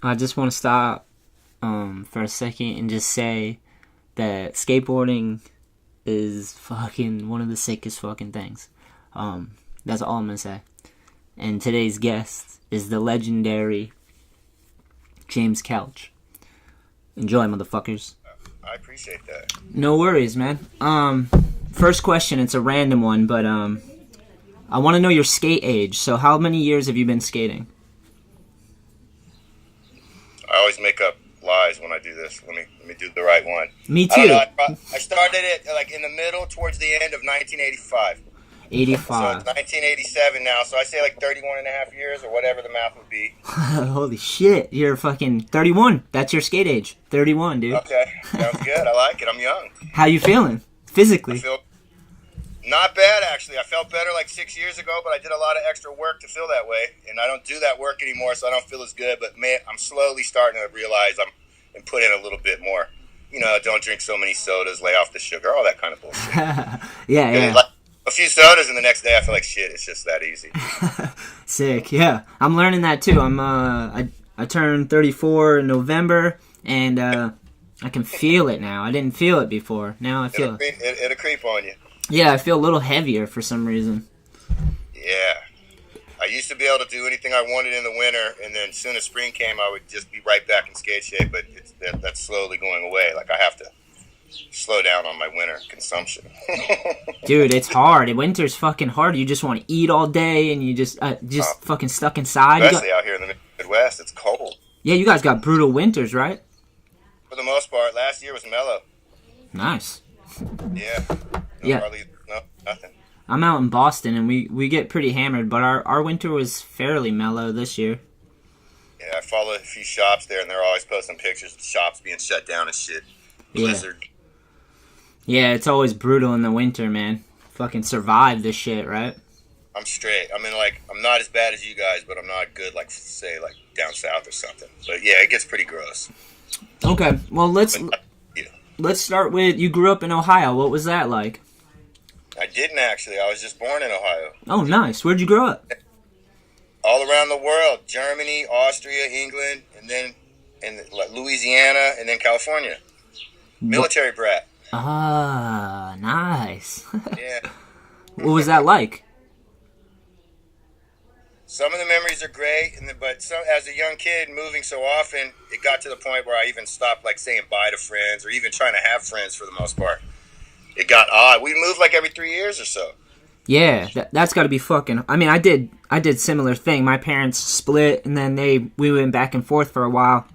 I just want to stop for a second and just say that skateboarding is fucking one of the sickest fucking things. That's all I'm gonna say. And today's guest is the legendary James Kelch. Enjoy, motherfuckers. I appreciate that. No worries, man. First question, it's a random one, but I want to know your skate age. So how many years have you been skating? I always make up lies when I do this. Let me do the right one. Me I too. don't know, I started it like in the middle, towards the end of 1985. 85. So it's 1987 now, so I say like 31 and a half years or whatever the math would be. Holy shit, you're fucking 31. That's your skate age. 31, dude. Okay, sounds good. I like it. I'm young. How you feeling physically? I feel not bad, actually. I felt better like 6 years ago, but I did a lot of extra work to feel that way, and I don't do that work anymore, so I don't feel as good. But man, I'm slowly starting to realize I'm put in a little bit more. You know, don't drink so many sodas, lay off the sugar, all that kind of bullshit. Yeah. Like a few sodas, and the next day I feel like shit. It's just that easy. Sick. Yeah, I'm learning that too. I turned 34 in November, and I can feel it now. I didn't feel it before. Now I feel it. It'll creep on you. Yeah, I feel a little heavier for some reason. Yeah. I used to be able to do anything I wanted in the winter, and then as soon as spring came, I would just be right back in skate shape, but that's slowly going away. Like, I have to slow down on my winter consumption. Dude, it's hard. Winter's fucking hard. You just want to eat all day, and you just fucking stuck inside. Especially out here in the Midwest, it's cold. Yeah, you guys got brutal winters, right? For the most part. Last year was mellow. Nice. Yeah. Nothing. I'm out in Boston, and we get pretty hammered, but our winter was fairly mellow this year. Yeah, I follow a few shops there, and they're always posting pictures of shops being shut down and shit. Blizzard. Yeah, it's always brutal in the winter, man. Fucking survive this shit, right? I'm straight. I mean, like, I'm not as bad as you guys, but I'm not good, like, say, like, down south or something. But, yeah, it gets pretty gross. Okay, well, let's start with, you grew up in Ohio. What was that like? I didn't, actually. I was just born in Ohio. Oh, nice. Where'd you grow up? All around the world. Germany, Austria, England, and then in Louisiana, and then California. Military brat. Ah, nice. Yeah. What was that like? Some of the memories are great, but as a young kid, moving so often, it got to the point where I even stopped, like, saying bye to friends or even trying to have friends for the most part. It got odd. We moved like every 3 years or so. Yeah, that's got to be fucking. I mean, I did similar thing. My parents split, and then we went back and forth for a while.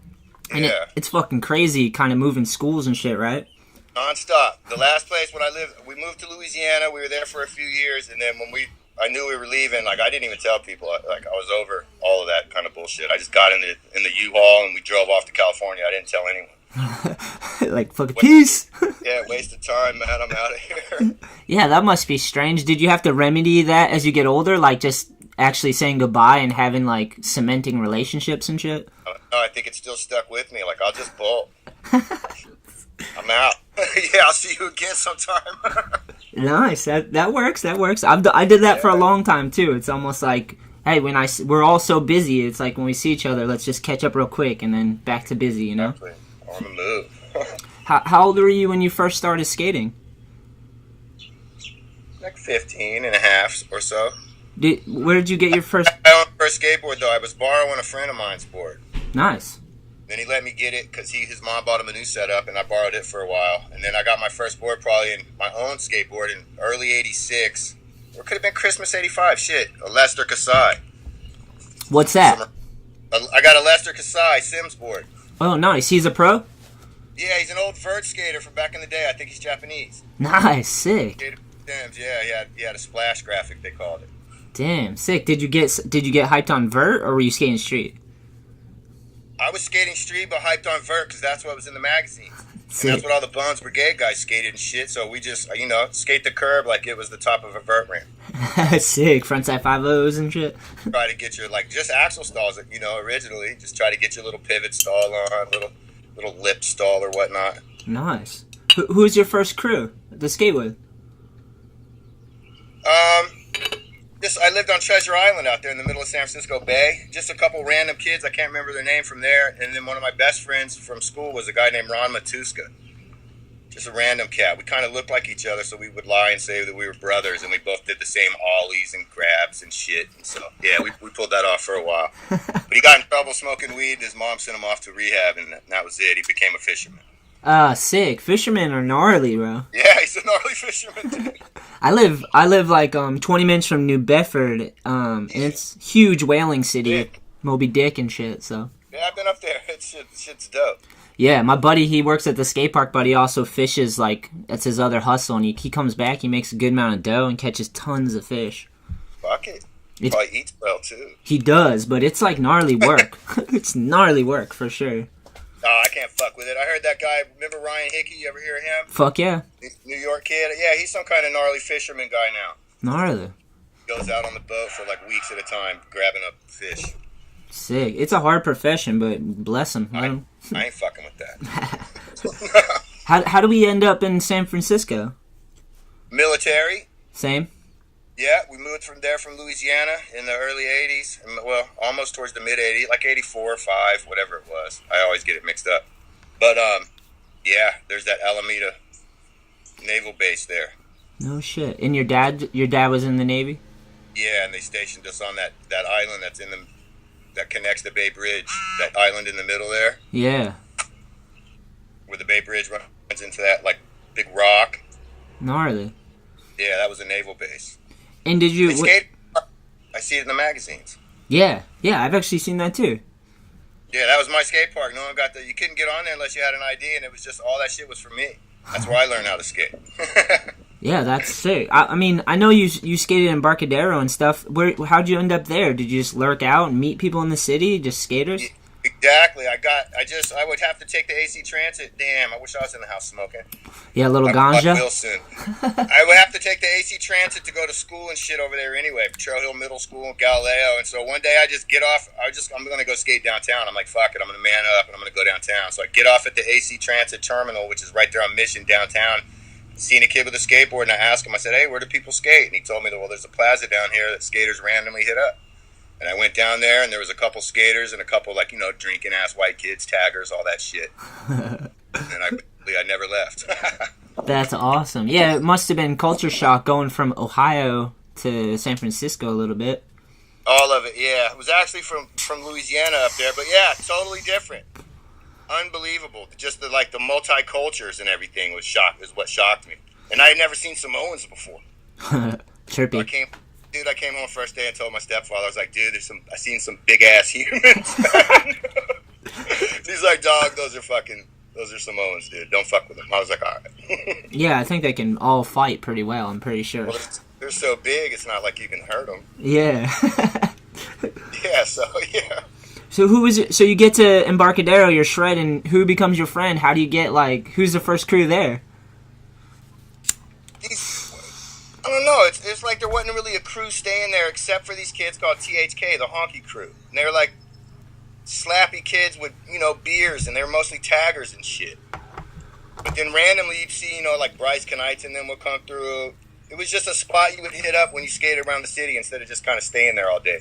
And yeah. It's fucking crazy, kind of moving schools and shit, right? Non-stop. The last place when I lived, we moved to Louisiana. We were there for a few years, and then when I knew we were leaving, like, I didn't even tell people. Like, I was over all of that kind of bullshit. I just got in the U-Haul, and we drove off to California. I didn't tell anyone. Like, fucking peace. Yeah, waste of time, man. I'm out of here. Yeah, that must be strange. Did you have to remedy that as you get older? Like, just actually saying goodbye and having, like, cementing relationships and shit? No, I think it's still stuck with me. Like, I'll just bolt. I'm out. Yeah, I'll see you again sometime. Nice. That works. I did that for a long time, too. It's almost like, hey, we're all so busy, it's like when we see each other, let's just catch up real quick and then back to busy, you know? Exactly. On the move. How old were you when you first started skating? Like 15 and a half or so. Where did you get your first... My own first skateboard, though. I was borrowing a friend of mine's board. Nice. Then he let me get it because his mom bought him a new setup, and I borrowed it for a while. And then I got my first board probably in my own skateboard in early 86. Or it could have been Christmas 85. Shit. A Lester Kasai. What's that? I got a Lester Kasai Sims board. Oh, nice. He's a pro? Yeah, he's an old vert skater from back in the day. I think he's Japanese. Nice. Sick. Sims, yeah, he had a splash graphic, they called it. Damn, sick. Did you get hyped on vert, or were you skating street? I was skating street, but hyped on vert because that's what was in the magazine. Sick. And that's what all the Bones Brigade guys skated and shit. So we just, skate the curb like it was the top of a vert ramp. Sick. Frontside 5.0s and shit. Try to get your, like, just axle stalls, originally. Just try to get your little pivot stall on, little lip stall or whatnot. Nice. Who's your first crew to skate with? I lived on Treasure Island out there in the middle of San Francisco Bay. Just a couple random kids. I can't remember their name from there. And then one of my best friends from school was a guy named Ron Matuska. Just a random cat. We kind of looked like each other, so we would lie and say that we were brothers, and we both did the same ollies and grabs and shit. And so, yeah, we pulled that off for a while. But he got in trouble smoking weed, and his mom sent him off to rehab, and that was it. He became a fisherman. Sick. Fishermen are gnarly, bro. Yeah, he's a gnarly fisherman, dude. I live like 20 minutes from New Bedford, and it's huge whaling city, Dick. Moby Dick and shit. So Yeah, I've been up there. Shit's dope. yeah, my buddy, he works at the skate park, but he also fishes. Like that's his other hustle, and he comes back, he makes a good amount of dough and catches tons of fish. Fuck it. Probably eats well too. He does, but it's like gnarly work. It's gnarly work for sure. Oh, I can't fuck with it. I heard that guy. Remember Ryan Hickey? You ever hear of him? Fuck yeah, New York kid. Yeah, he's some kind of gnarly fisherman guy now. gnarly. Goes out on the boat for like weeks at a time, grabbing up fish. Sick. It's a hard profession, but bless him. I ain't fucking with that. How do we end up in San Francisco? Military. Same. Yeah, we moved from Louisiana in the early 80s. Well, almost towards the mid 80s, like 84 or 5, whatever it was. I always get it mixed up. But, yeah, there's that Alameda naval base there. No shit. And your dad was in the Navy? Yeah, and they stationed us on that island that connects the Bay Bridge. That island in the middle there. Yeah. Where the Bay Bridge runs into that, like, big rock. Gnarly. Yeah, that was a naval base. And did you... I see it in the magazines. Yeah, I've actually seen that too. Yeah, that was my skate park. No one got you couldn't get on there unless you had an ID, and it was just, all that shit was for me. That's where I learned how to skate. Yeah, that's sick. I mean, I know you skated in Embarcadero and stuff. How'd you end up there? Did you just lurk out and meet people in the city, just skaters? Yeah, exactly. I would have to take the AC Transit. Damn, I wish I was in the house smoking. Yeah, a little I'm ganja. Wilson. I would have to take the AC Transit to go to school and shit over there anyway. Trail Hill Middle School in Galileo. And so one day I just get off. I'm going to go skate downtown. I'm like, fuck it. I'm going to man up and I'm going to go downtown. So I get off at the AC Transit terminal, which is right there on Mission downtown. Seen a kid with a skateboard, and I asked him, I said, hey, where do people skate? And he told me that, well, there's a plaza down here that skaters randomly hit up. And I went down there, and there was a couple skaters and a couple, like, drinking ass white kids, taggers, all that shit. And I never left. That's awesome. Yeah, it must have been culture shock going from Ohio to San Francisco a little bit. All of it, yeah. It was actually from Louisiana up there, but yeah, totally different. Unbelievable. Just the multicultures and everything is what shocked me. And I had never seen Samoans before. Chirpy. I came home first day and told my stepfather, I was like, dude, I seen some big ass humans. He's like, dog, those are Samoans, dude. Don't fuck with them. I was like, all right. Yeah, I think they can all fight pretty well, I'm pretty sure. Well, they're so big, it's not like you can hurt them. Yeah. Yeah, so, yeah. So who is it? So you get to Embarcadero, you're shredding. Who becomes your friend? How do you get, who's the first crew there? I don't know. It's like there wasn't really a crew staying there except for these kids called THK, the honky crew. And they were like slappy kids with, beers, and they were mostly taggers and shit. But then randomly you'd see, like Bryce Knights and them would come through. It was just a spot you would hit up when you skated around the city instead of just kind of staying there all day.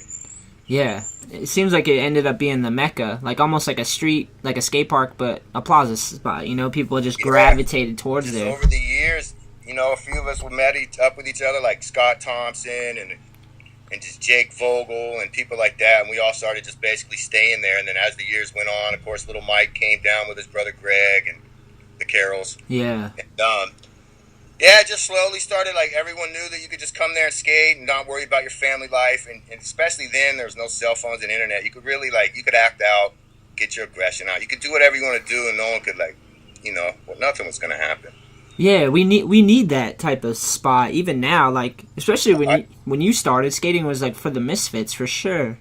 Yeah. It seems like it ended up being the mecca, almost like a street, like a skate park, but a plaza spot. People just gravitated towards there. Over the years, a few of us would met up with each other, like Scott Thompson and just Jake Vogel and people like that, and we all started just basically staying there. And then as the years went on, of course, little Mike came down with his brother Greg and the Carrolls. Yeah. And, yeah, it just slowly started, everyone knew that you could just come there and skate and not worry about your family life. And especially then, there was no cell phones and internet. You could really, you could act out, get your aggression out. You could do whatever you want to do, and no one could, nothing was going to happen. Yeah, we need that type of spot, even now, especially when you started, skating was, for the misfits, for sure.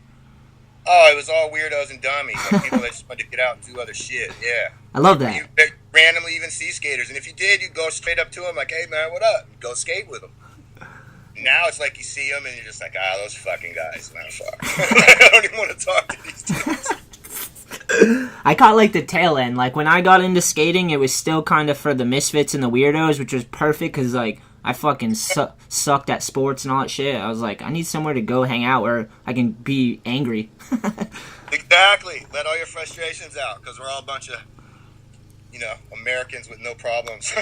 Oh, it was all weirdos and dummies, people that just wanted to get out and do other shit, yeah. I love that. You randomly even see skaters, and if you did, you'd go straight up to them like, hey, man, what up? Go skate with them. Now it's like you see them, and you're just like, those fucking guys, man, fuck. I don't even want to talk to these dudes. I caught, the tail end. When I got into skating, it was still kind of for the misfits and the weirdos, which was perfect, because, I I fucking sucked at sports and all that shit. I was like, I need somewhere to go hang out where I can be angry. Exactly. Let all your frustrations out, because we're all a bunch of, Americans with no problems.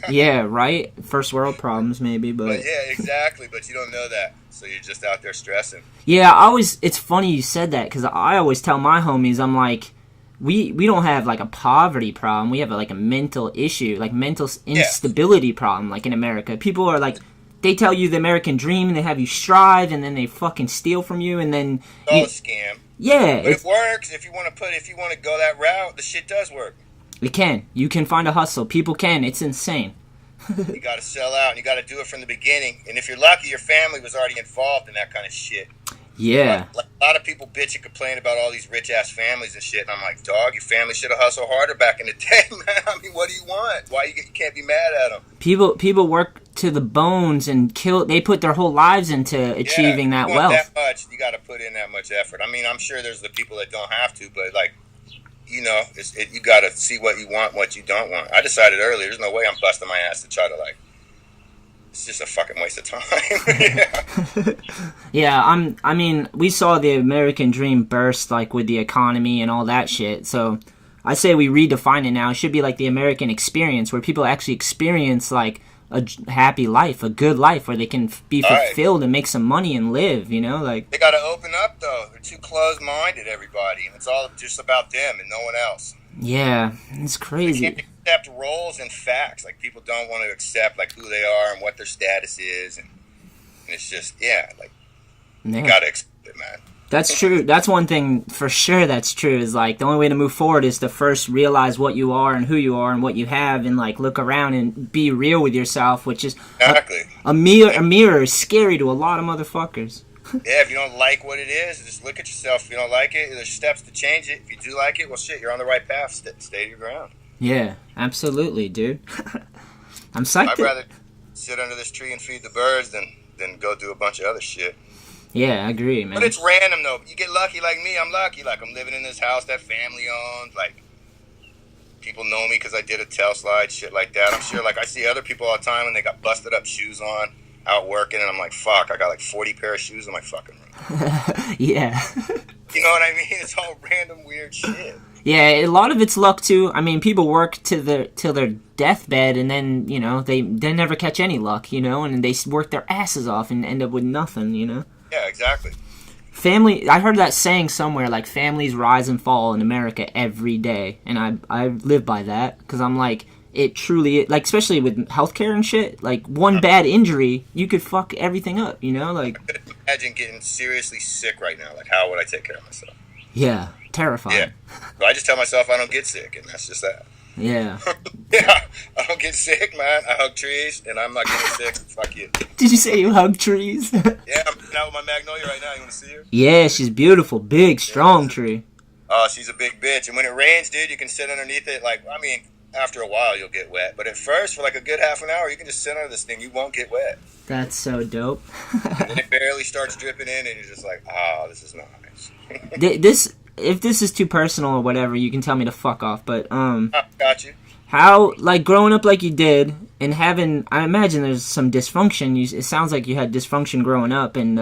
Yeah, right? First world problems, maybe, but yeah, exactly. But you don't know that, so you're just out there stressing. Yeah, it's funny you said that, because I always tell my homies, I'm like, we don't have, like, a poverty problem. We have, like, a mental issue, like, mental instability problem, like, in America. People are, like, they tell you the American dream, and they have you strive, and then they fucking steal from you, and then... It's all a scam. Yeah. But it works. If you want to go that route, the shit does work. It can. You can find a hustle. People can. It's insane. You got to sell out, and you got to do it from the beginning. And if you're lucky, your family was already involved in that kind of shit. Yeah. Like, a lot of people bitch and complain about all these rich-ass families and shit. And I'm like, dog, your family should have hustled harder back in the day, man. I mean, what do you want? Why you can't be mad at them? People work to the bones and they put their whole lives into achieving that wealth. That much, you got to put in that much effort. I mean, I'm sure there's the people that don't have to, but, like, you got to see what you want, what you don't want. I decided earlier, there's no way I'm busting my ass to try to, like, it's just a fucking waste of time. Yeah, I mean, we saw the American dream burst, like, with the economy and all that shit, so I say we redefine it now. It should be like the American experience, where people actually experience, like, a happy life, a good life, where they can be fulfilled and make some money and live, like... They got to open up, though. They're too closed-minded, everybody, and it's all just about them and no one else. Yeah, it's crazy. They can't accept roles and facts. Like, people don't want to accept, like, who they are and what their status is, and it's just, you got to accept it, man. That's true. That's one thing for sure that's true, is, like, the only way to move forward is to first realize what you are and who you are and what you have, and, like, look around and be real with yourself, which is... Exactly. A mirror is scary to a lot of motherfuckers. Yeah, if you don't like what it is, just look at yourself. If you don't like it, there's steps to change it. If you do like it, well, shit, you're on the right path. Stay your ground. Yeah, absolutely, dude. I'm psyched. I'd rather sit under this tree and feed the birds than go do a bunch of other shit. Yeah, I agree, man. But it's random, though. You get lucky like me. I'm lucky. Like, I'm living in this house that family owns. Like, people know me because I did a tail slide, shit like that. I'm sure, like, I see other people all the time and they got busted up shoes on, out working, and I'm like, fuck, I got like 40 pair of shoes in my fucking room. Yeah. You know what I mean? It's all random weird shit. Yeah, a lot of it's luck too. I mean, people work till their deathbed, and then they never catch any luck, and they work their asses off and end up with nothing, Yeah, exactly. Family. I heard that saying somewhere, like, families rise and fall in America every day, and I live by that, because I'm like, it truly, like, especially with healthcare and shit, like, one bad injury, you could fuck everything up, like. I could imagine getting seriously sick right now. Like, how would I take care of myself? Yeah, terrifying. Yeah, but I just tell myself I don't get sick, and that's just that. Yeah. Yeah, I don't get sick, man. I hug trees, and I'm not getting sick. Fuck you. Did you say you hug trees? Yeah, I'm out with my magnolia right now. You want to see her? Yeah, she's beautiful. Big, strong tree. Oh, she's a big bitch. And when it rains, dude, you can sit underneath it. Like, I mean, after a while, you'll get wet. But at first, for like a good half an hour, you can just sit under this thing. You won't get wet. That's so dope. And then it barely starts dripping in, and you're just like, this is nice. If this is too personal or whatever, you can tell me to fuck off. But got you. How, like, growing up like you did and having, I imagine there's some dysfunction. It sounds like you had dysfunction growing up, and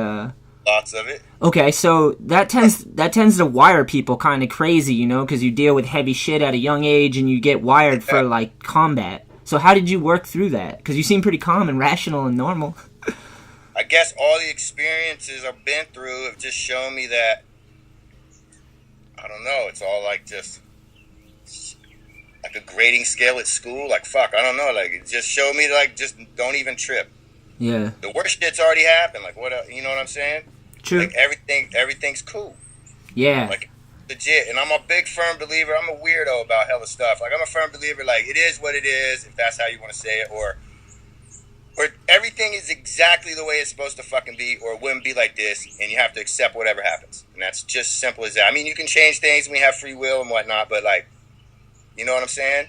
lots of it. Okay, so that tends to wire people kind of crazy, because you deal with heavy shit at a young age and you get wired for, like, combat. So how did you work through that? Because you seem pretty calm and rational and normal. I guess all the experiences I've been through have just shown me that, I don't know, it's all like just like a grading scale at school. Like, fuck, I don't know. Like, it just showed me, like, just don't even trip. Yeah. The worst shit's already happened. Like, what? You know what I'm saying? True. Like, everything's cool. Yeah. Like, legit. And I'm a big firm believer. I'm a weirdo about hella stuff. Like, I'm a firm believer. Like, it is what it is, if that's how you want to say it, or everything is exactly the way it's supposed to fucking be, or it wouldn't be like this, and you have to accept whatever happens. And that's just simple as that. I mean, you can change things, and we have free will and whatnot, but, like, you know what I'm saying?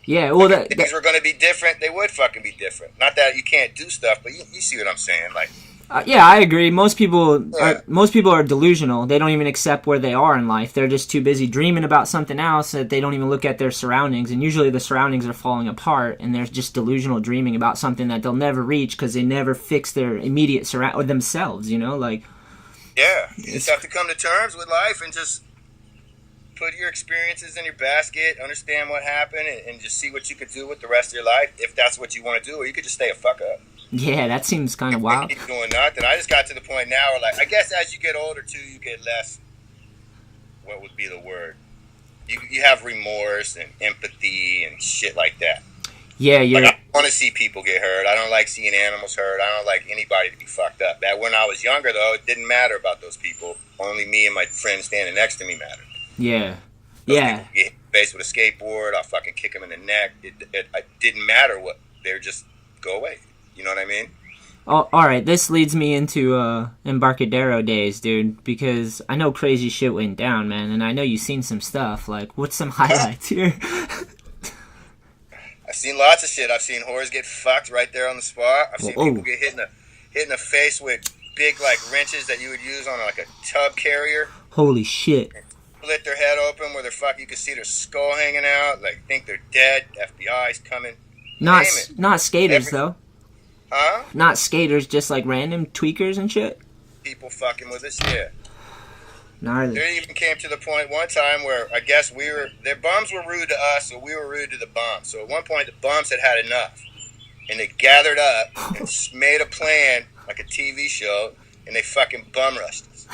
Yeah, well, things were going to be different, they would fucking be different. Not that you can't do stuff, but you see what I'm saying. Like, Yeah, I agree. Most people Yeah. are delusional. They don't even accept where they are in life. They're just too busy dreaming about something else that they don't even look at their surroundings. And usually the surroundings are falling apart, and they're just delusional dreaming about something that they'll never reach because they never fix their immediate surround or themselves. You know, like Yeah, you just have to come to terms with life and just put your experiences in your basket, understand what happened, and just see what you could do with the rest of your life if that's what you want to do, or you could just stay a fuck up. yeah, that seems kind of wild. Keep doing nothing. I just got to the point now where, like, I guess as you get older too, you get less. What would be the word? You have remorse and empathy and shit like that. Yeah, Like, I don't want to see people get hurt. I don't like seeing animals hurt. I don't like anybody to be fucked up. That when I was younger, though, it didn't matter about those people. Only me and my friend standing next to me mattered. Yeah. Those Yeah. people get hit in the face with a skateboard. I'll fucking kick them in the neck. It didn't matter what. They would just go away. You know what I mean? Oh, all right, this leads me into Embarcadero days, dude, because I know crazy shit went down, man, and I know you've seen some stuff. Like, what's some highlights here? I've seen lots of shit. I've seen whores get fucked right there on the spot. I've seen people get hit in the face with big, like, wrenches that you would use on, like, a tub carrier. Holy shit. Split their head open where you can see their skull hanging out. Like, think they're dead. FBI's coming. Not Name it. not skaters, though. Huh? Not skaters, just, like, random tweakers and shit? People fucking with us, yeah. Gnarly. There even came to the point one time where I guess their bums were rude to us, so we were rude to the bums. So at one point, the bums had enough. And they gathered up and made a plan, like a TV show, and they fucking bum rushed us.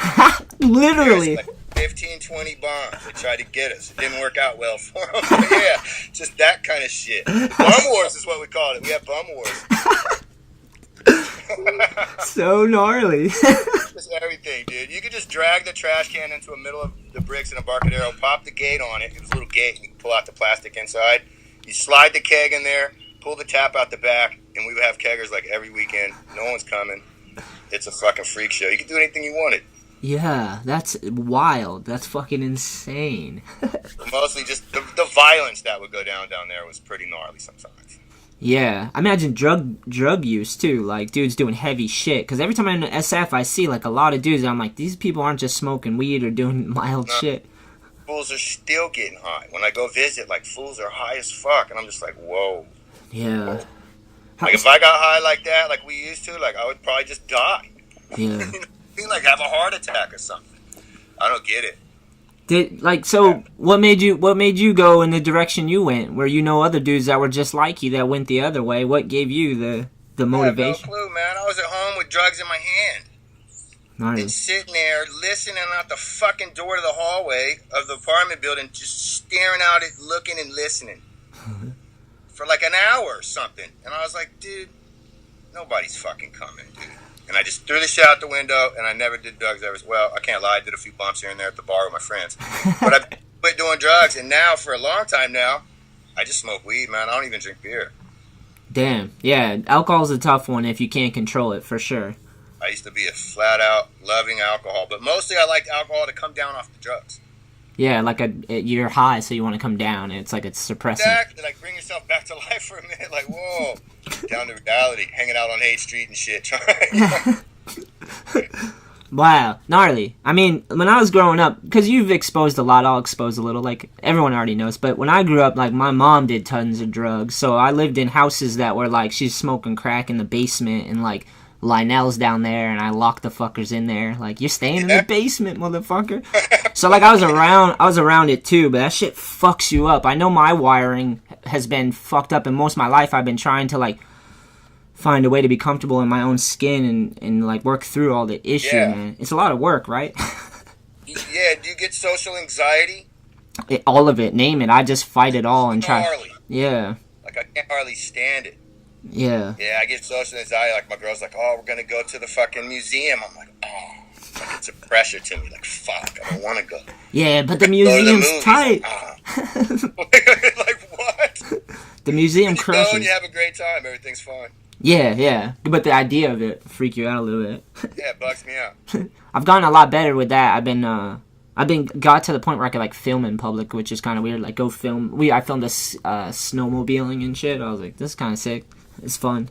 Literally. Like 15, 20 bombs. They tried to get us. It didn't work out well for them. But yeah, just that kind of shit. Bum wars is what we called it. We have bum wars. So gnarly. Just everything, dude. You could just drag the trash can into the middle of the bricks in Embarcadero, pop the gate on it. It was a little gate, and you can pull out the plastic inside. You slide the keg in there, pull the tap out the back, and we would have keggers like every weekend. No one's coming. It's a fucking freak show. You can do anything you wanted. Yeah, that's wild. That's fucking insane. Mostly just the violence that would go down there was pretty gnarly sometimes. Yeah, I imagine drug use too, like dudes doing heavy shit. Because every time I'm in SF, I see like a lot of dudes, and I'm like, these people aren't just smoking weed or doing mild shit. Fools are still getting high. When I go visit, like, fools are high as fuck, and I'm just like, whoa. Yeah. Whoa. Like, if I got high like that, like we used to, like, I would probably just die. Yeah. Like, have a heart attack or something. I don't get it. What made you go in the direction you went, where you know other dudes that were just like you that went the other way? What gave you the motivation? I have no clue, man. I was at home with drugs in my hand. Nice. And sitting there listening out the fucking door to the hallway of the apartment building, just staring out it, looking and listening for like an hour or something. And I was like, dude, nobody's fucking coming, dude. And I just threw the shit out the window, and I never did drugs ever. Well, I can't lie, I did a few bumps here and there at the bar with my friends. But I quit doing drugs, and now, for a long time now, I just smoke weed, man. I don't even drink beer. Damn. Yeah, alcohol's a tough one if you can't control it, for sure. I used to be a flat-out loving alcohol, but mostly I liked alcohol to come down off the drugs. Yeah, like you're high, so you want to come down. It's like it's suppressing. Exactly, like bring yourself back to life for a minute. Like, whoa, down to reality, hanging out on Haight Street and shit. Wow, gnarly. I mean, when I was growing up, because you've exposed a lot, I'll expose a little. Like everyone already knows, but when I grew up, like my mom did tons of drugs, so I lived in houses that were like she's smoking crack in the basement and like. Lionel's down there, and I locked the fuckers in there. Like, you're staying in the basement, motherfucker. So, like, I was around it too, but that shit fucks you up. I know my wiring has been fucked up, and most of my life I've been trying to, like, find a way to be comfortable in my own skin and like, work through all the issue, man. It's a lot of work, right? Yeah, do you get social anxiety? All of it, name it. I just fight it all and try. Gnarly. Yeah. Like, I can't hardly stand it. Yeah. Yeah, I get social anxiety. Like, my girl's like, oh, we're going to go to the fucking museum. I'm like, oh. Like, it's a pressure to me. Like, fuck, I don't want to go. Yeah, but the museum's tight. Like, what? The museum crushes. You go and you have a great time. Everything's fine. Yeah. But the idea of it freak you out a little bit. Yeah, it bugs me out. I've gotten a lot better with that. Got to the point where I could like film in public, which is kind of weird. Like go film. I filmed a snowmobiling and shit. I was like, this is kind of sick. It's fun.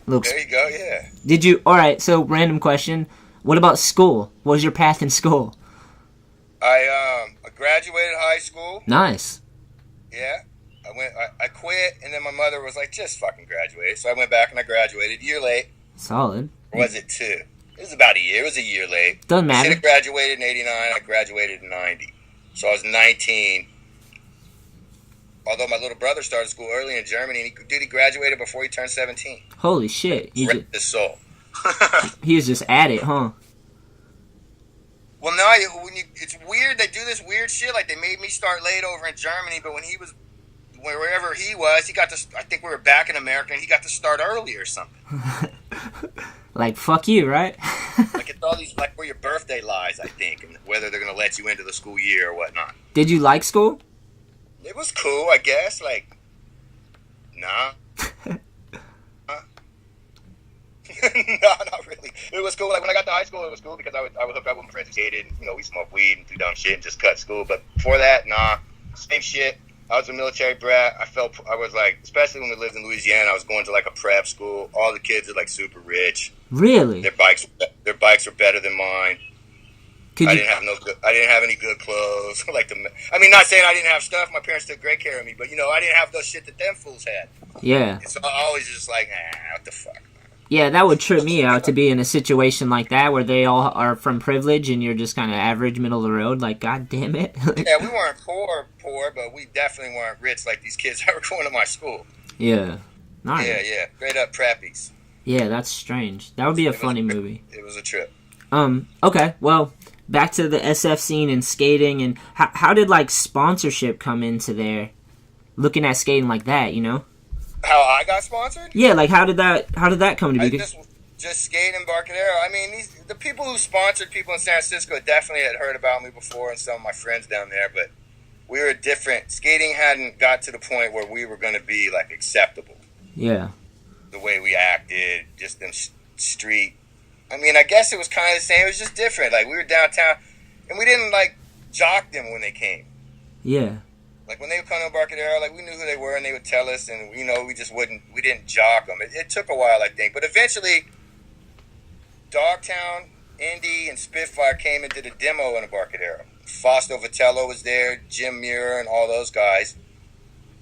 Looks. There you go. Yeah. Did you? All right. So, random question. What about school? What was your path in school? I graduated high school. Nice. Yeah. I quit, and then my mother was like, just fucking graduate. So I went back and I graduated a year late. Solid. Or was it 2? It was about a year. It was a year late. Doesn't matter. I should have graduated in 89. I graduated in 90. So I was 19. Although my little brother started school early in Germany, and he graduated before he turned 17. Holy shit. Rest his soul. He was just at it, huh? Well, now it's weird. They do this weird shit. Like, they made me start late over in Germany, but when he was, wherever he was, he got to, I think we were back in America, and he got to start early or something. Like, fuck you, right? Like, it's all these, like, where your birthday lies, I think, and whether they're going to let you into the school year or whatnot. Did you like school? It was cool, I guess. Like, nah. No, not really. It was cool. Like, when I got to high school, it was cool because I would hook up with my friends who skated. You know, we smoked weed and do dumb shit and just cut school. But before that, nah. Same shit. I was a military brat. I was like, especially when we lived in Louisiana, I was going to like a prep school. All the kids are like super rich. Really? Their bikes were better than mine. I didn't have any good clothes. Not saying I didn't have stuff. My parents took great care of me, but I didn't have those shit that them fools had. Yeah. And so I always just like, what the fuck. Yeah, that would trip me out to be in a situation like that where they all are from privilege and you're just kind of average, middle of the road. Like, god damn it. Yeah, we weren't poor, but we definitely weren't rich like these kids that were going to my school. Yeah. Nice. Yeah. Straight up preppies. Yeah, that's strange. That would be a funny movie. It was a trip. Okay, well, back to the SF scene and skating, and how did, like, sponsorship come into there? Looking at skating like that, How I got sponsored? Yeah, like how did that come to be? Just skating in Barcadero. I mean, the people who sponsored people in San Francisco definitely had heard about me before, and some of my friends down there. But we were different. Skating hadn't got to the point where we were going to be like acceptable. Yeah. The way we acted, just them street. I mean, I guess it was kind of the same. It was just different. Like, we were downtown, and we didn't like jock them when they came. Yeah. Like, when they would come to Embarcadero, like, we knew who they were, and they would tell us, and, we didn't jock them. It took a while, I think. But eventually, Dogtown, Indy, and Spitfire came and did a demo in Embarcadero. Fausto Vitello was there, Jim Muir, and all those guys.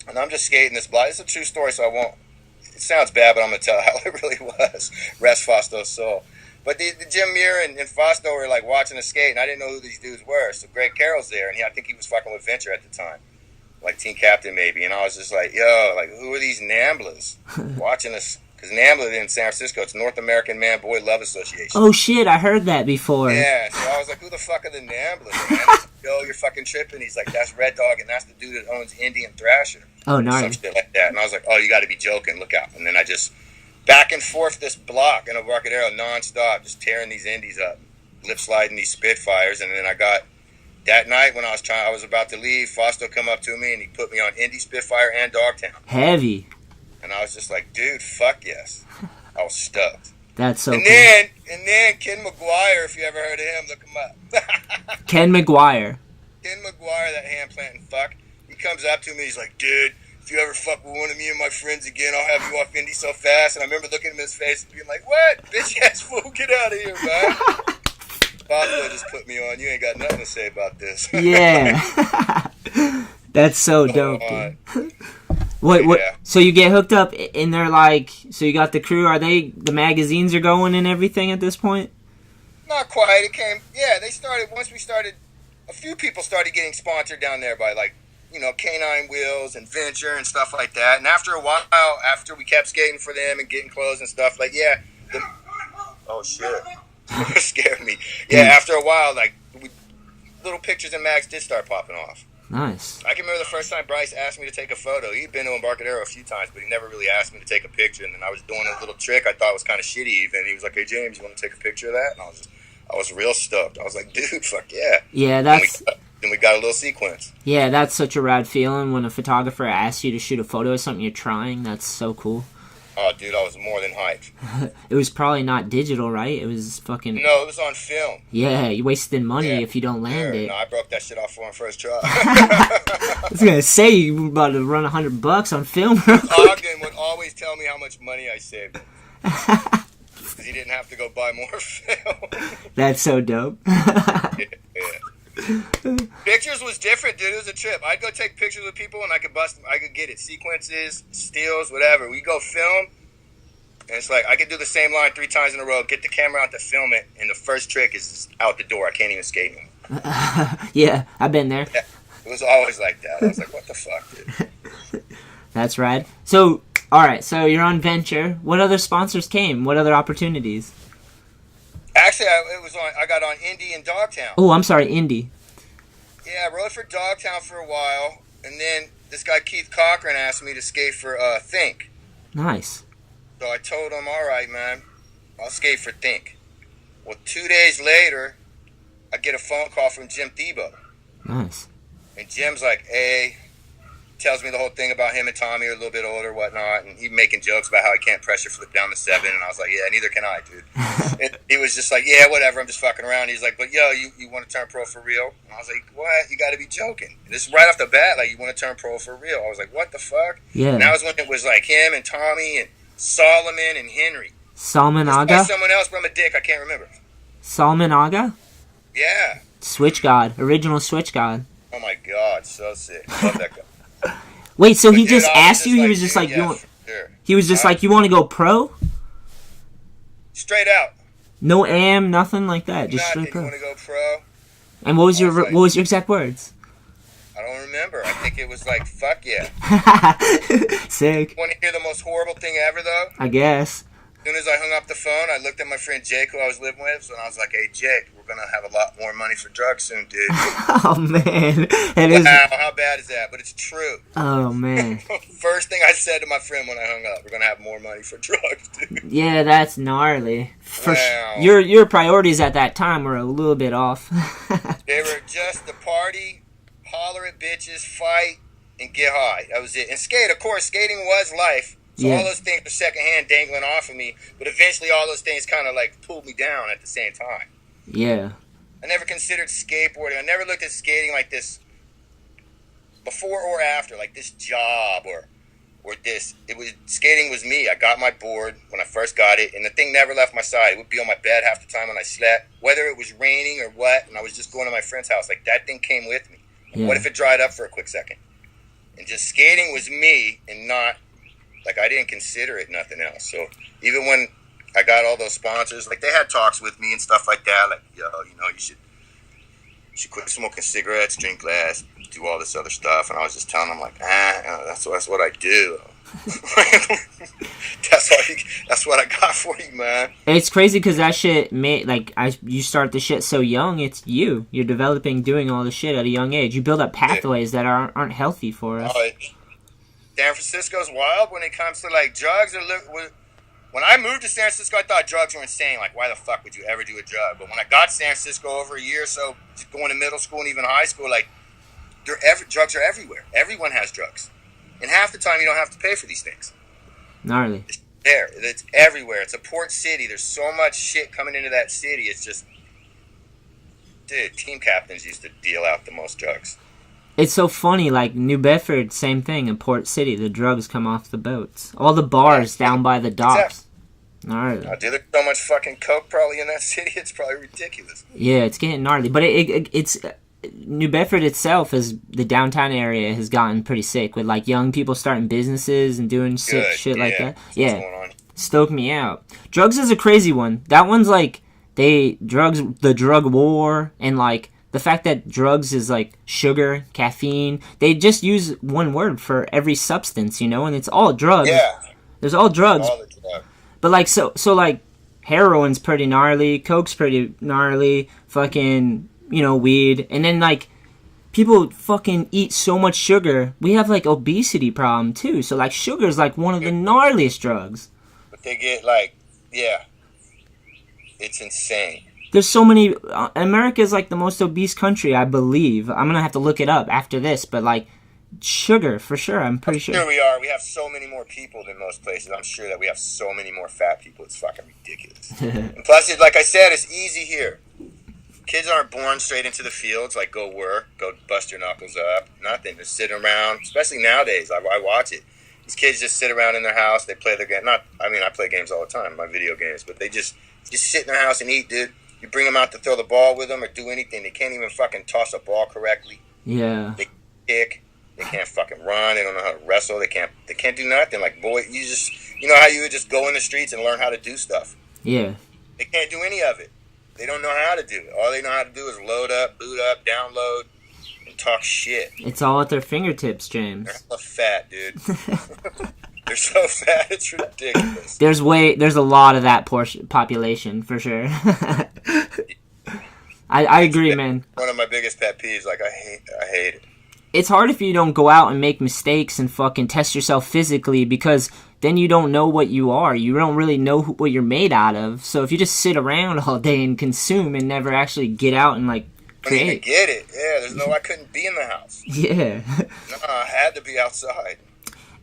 And I'm just skating this block. It's a true story, so I won't. It sounds bad, but I'm going to tell how it really was. Rest Fausto's soul. But the Jim Muir and Fausto were, like, watching us skate, and I didn't know who these dudes were. So Greg Carroll's there, and I think he was fucking with Venture at the time. Like team captain maybe, and I was just like, yo, like, who are these Namblers watching us? Because Nambler in San Francisco, it's North American Man Boy Love Association. Oh shit, I heard that before. Yeah, so I was like, who the fuck are the Namblers, man? Like, yo, you're fucking tripping. He's like, that's Red Dog, and that's the dude that owns Indian Thrasher. Oh, nice. Some shit like that. And I was like, oh, you got to be joking, look out. And then I just back and forth this block in Embarcadero nonstop, just tearing these Indies up, lip sliding these Spitfires, and then I got. That night when I was about to leave, Fausto come up to me and he put me on Indy, Spitfire, and Dogtown. Heavy. And I was just like, dude, fuck yes. I was stoked. That's so cool. And then Ken McGuire, if you ever heard of him, look him up. Ken McGuire, that hand planting fuck. He comes up to me, he's like, dude, if you ever fuck with one of me and my friends again, I'll have you off Indy so fast. And I remember looking at him in his face and being like, what? Bitch ass fool, get out of here, man. Fausto just put me on. You ain't got nothing to say about this. Yeah. That's so dope, dude. What? Yeah. So you get hooked up and they're like, so you got the crew, the magazines are going and everything at this point? Not quite. It came, once we started, a few people started getting sponsored down there by like, Canine Wheels and Venture and stuff like that. And after a while, after we kept skating for them and getting clothes and stuff, like, oh shit. Scared me. Yeah, after a while, like, little pictures and mags did start popping off. Nice. I can remember the first time Bryce asked me to take a photo. He'd been to Embarcadero a few times, but he never really asked me to take a picture. And then I was doing a little trick I thought was kind of shitty even. He was like, hey, James, you want to take a picture of that? And I was real stoked. I was like, dude, fuck yeah. Yeah, that's... Then we got a little sequence. Yeah, that's such a rad feeling when a photographer asks you to shoot a photo of something you're trying. That's so cool. Oh, dude, I was more than hyped. It was probably not digital, right? It was fucking... No, it was on film. Yeah, you wasted money if you don't land it. No, I broke that shit off for him first try. I was going to say, you were about to run $100 on film. Ogden would always tell me how much money I saved. Because he didn't have to go buy more film. That's so dope. Yeah. Pictures was different, dude. It was a trip. I'd go take pictures with people, and I could get it, sequences, stills, whatever. We go film, and it's like I could do the same line 3 times in a row, get the camera out to film it, and the first trick is out the door. I can't even skate anymore. Yeah, I've been there. Yeah, it was always like that. I was like, what the fuck, dude? That's right. So, all right. So you're on Venture. What other sponsors came? What other opportunities? Actually, I got on Indy and Dogtown. Oh, I'm sorry, Indy. Yeah, I rode for Dogtown for a while, and then this guy Keith Cochran asked me to skate for Think. Nice. So I told him, all right, man, I'll skate for Think. Well, 2 days later, I get a phone call from Jim Thiebaud. Nice. And Jim's like, hey, tells me the whole thing about him and Tommy are a little bit older, whatnot, and he making jokes about how he can't pressure flip down the 7, and I was like, yeah, neither can I, dude. And he was just like, yeah, whatever, I'm just fucking around. He's like, but yo, you want to turn pro for real? And I was like, what? You got to be joking. And this is right off the bat, like, you want to turn pro for real? I was like, what the fuck? Yeah. And that was when it was like him and Tommy and Solomon and Henry. Salman Aga? Someone else, but I'm a dick, I can't remember. Salman Aga? Yeah. Switch God. Original Switch God. Oh my God, so sick. Love that guy. Wait, so But he dude, just I asked you? He like, was just dude, like, yeah, you want... sure. He was just like, you want to go pro? Straight out. No AM, nothing like that. Just Nothing. straight pro. You want to go pro? And what was I your was like- what was your exact words? I don't remember. I think it was like, fuck yeah. Sick. Want to hear the most horrible thing ever, though? I guess. As soon as I hung up the phone, I looked at my friend Jake, who I was living with, and I was like, hey, Jake, we're going to have a lot more money for drugs soon, dude. Oh man, it is. Wow, how bad is that? But it's true. Oh man. First thing I said to my friend when I hung up, we're going to have more money for drugs, dude. Yeah, that's gnarly. Wow. Your priorities at that time were a little bit off. They were just the party, holler at bitches, fight, and get high. That was it. And skate, of course, skating was life. So Yeah. all those things were secondhand dangling off of me. But eventually all those things kind of like pulled me down at the same time. Yeah. I never considered skateboarding. I never looked at skating like this before or after, like this job or this. Skating was me. I got my board when I first got it, and the thing never left my side. It would be on my bed half the time when I slept, whether it was raining or what, and I was just going to my friend's house. Like that thing came with me. Yeah. What if it dried up for a quick second? And just skating was me, and not like I didn't consider it nothing else. So even when I got all those sponsors, like they had talks with me and stuff like that, like, yo, you know, you should quit smoking cigarettes, drink less, do all this other stuff. And I was just telling them like, that's what I do. that's what I got for you, man. It's crazy because that shit you start the shit so young. It's you're developing, doing all the shit at a young age. You build up pathways that aren't healthy for us. San Francisco's wild when it comes to like drugs. When I moved to San Francisco, I thought drugs were insane. Like, why the fuck would you ever do a drug? But when I got to San Francisco over a year or so, just going to middle school and even high school, like, drugs are everywhere. Everyone has drugs. And half the time, you don't have to pay for these things. Gnarly. It's there. It's everywhere. It's a port city. There's so much shit coming into that city. It's just... Dude, team captains used to deal out the most drugs. It's so funny, like New Bedford, same thing in Port City. The drugs come off the boats. All the bars down by the docks. Gnarly. Dude, there's so much fucking coke probably in that city. It's probably ridiculous. Yeah, it's getting gnarly. But it's New Bedford itself, the downtown area has gotten pretty sick with like young people starting businesses and doing sick shit like that. Yeah, what's going on? Stoke me out. Drugs is a crazy one. That one's like the drug war, and like the fact that drugs is like sugar, caffeine. They just use one word for every substance, you know, and it's all drugs. Yeah. There's all drugs. All the drugs. But like so like heroin's pretty gnarly, coke's pretty gnarly, fucking, you know, weed, and then like people fucking eat so much sugar. We have like obesity problem too. So like sugar's like one of the gnarliest drugs. But they get like, yeah, it's insane. There's so many. America is like the most obese country, I believe. I'm gonna have to look it up after this, but like sugar for sure. I'm pretty sure. Here we are. We have so many more people than most places. I'm sure that we have so many more fat people. It's fucking ridiculous. And plus, like I said, it's easy here. Kids aren't born straight into the fields, like go work, go bust your knuckles up. Nothing. Just sit around, especially nowadays. I watch it. These kids just sit around in their house. They play their game. I play games all the time, my video games, but they just sit in their house and eat, dude. You bring them out to throw the ball with them or do anything, they can't even fucking toss a ball correctly. Yeah. They kick. They can't fucking run. They don't know how to wrestle. They can't do nothing. Like, boy, you know how you would just go in the streets and learn how to do stuff. Yeah. They can't do any of it. They don't know how to do it. All they know how to do is load up, boot up, download, and talk shit. It's all at their fingertips, James. They're so fat, dude. They're so fat, it's ridiculous. There's a lot of that population, for sure. I agree, man. One of my biggest pet peeves, like, I hate it. It's hard if you don't go out and make mistakes and fucking test yourself physically, because then you don't know what you are. You don't really know what you're made out of. So if you just sit around all day and consume and never actually get out and, like, create. I didn't even get it. Yeah, I couldn't be in the house. Yeah. No, I had to be outside.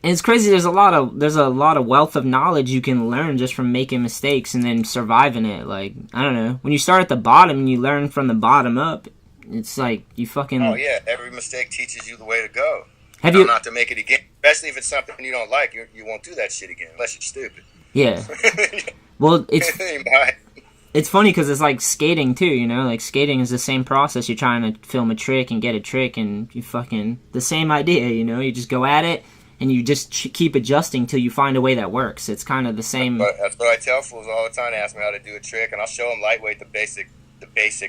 And it's crazy. There's a lot of wealth of knowledge you can learn just from making mistakes and then surviving it. Like, I don't know. When you start at the bottom and you learn from the bottom up, it's like you fucking... Oh, yeah. Every mistake teaches you the way to go. Have you... Not to make it again. Especially if it's something you don't like. You won't do that shit again unless you're stupid. Yeah. Well, it's funny because it's like skating too, you know? Like, skating is the same process. You're trying to film a trick and get a trick, and you fucking... The same idea, you know? You just go at it, and you just keep adjusting till you find a way that works. It's kind of the same... That's what I tell fools all the time. They ask me how to do a trick, and I'll show them lightweight the basic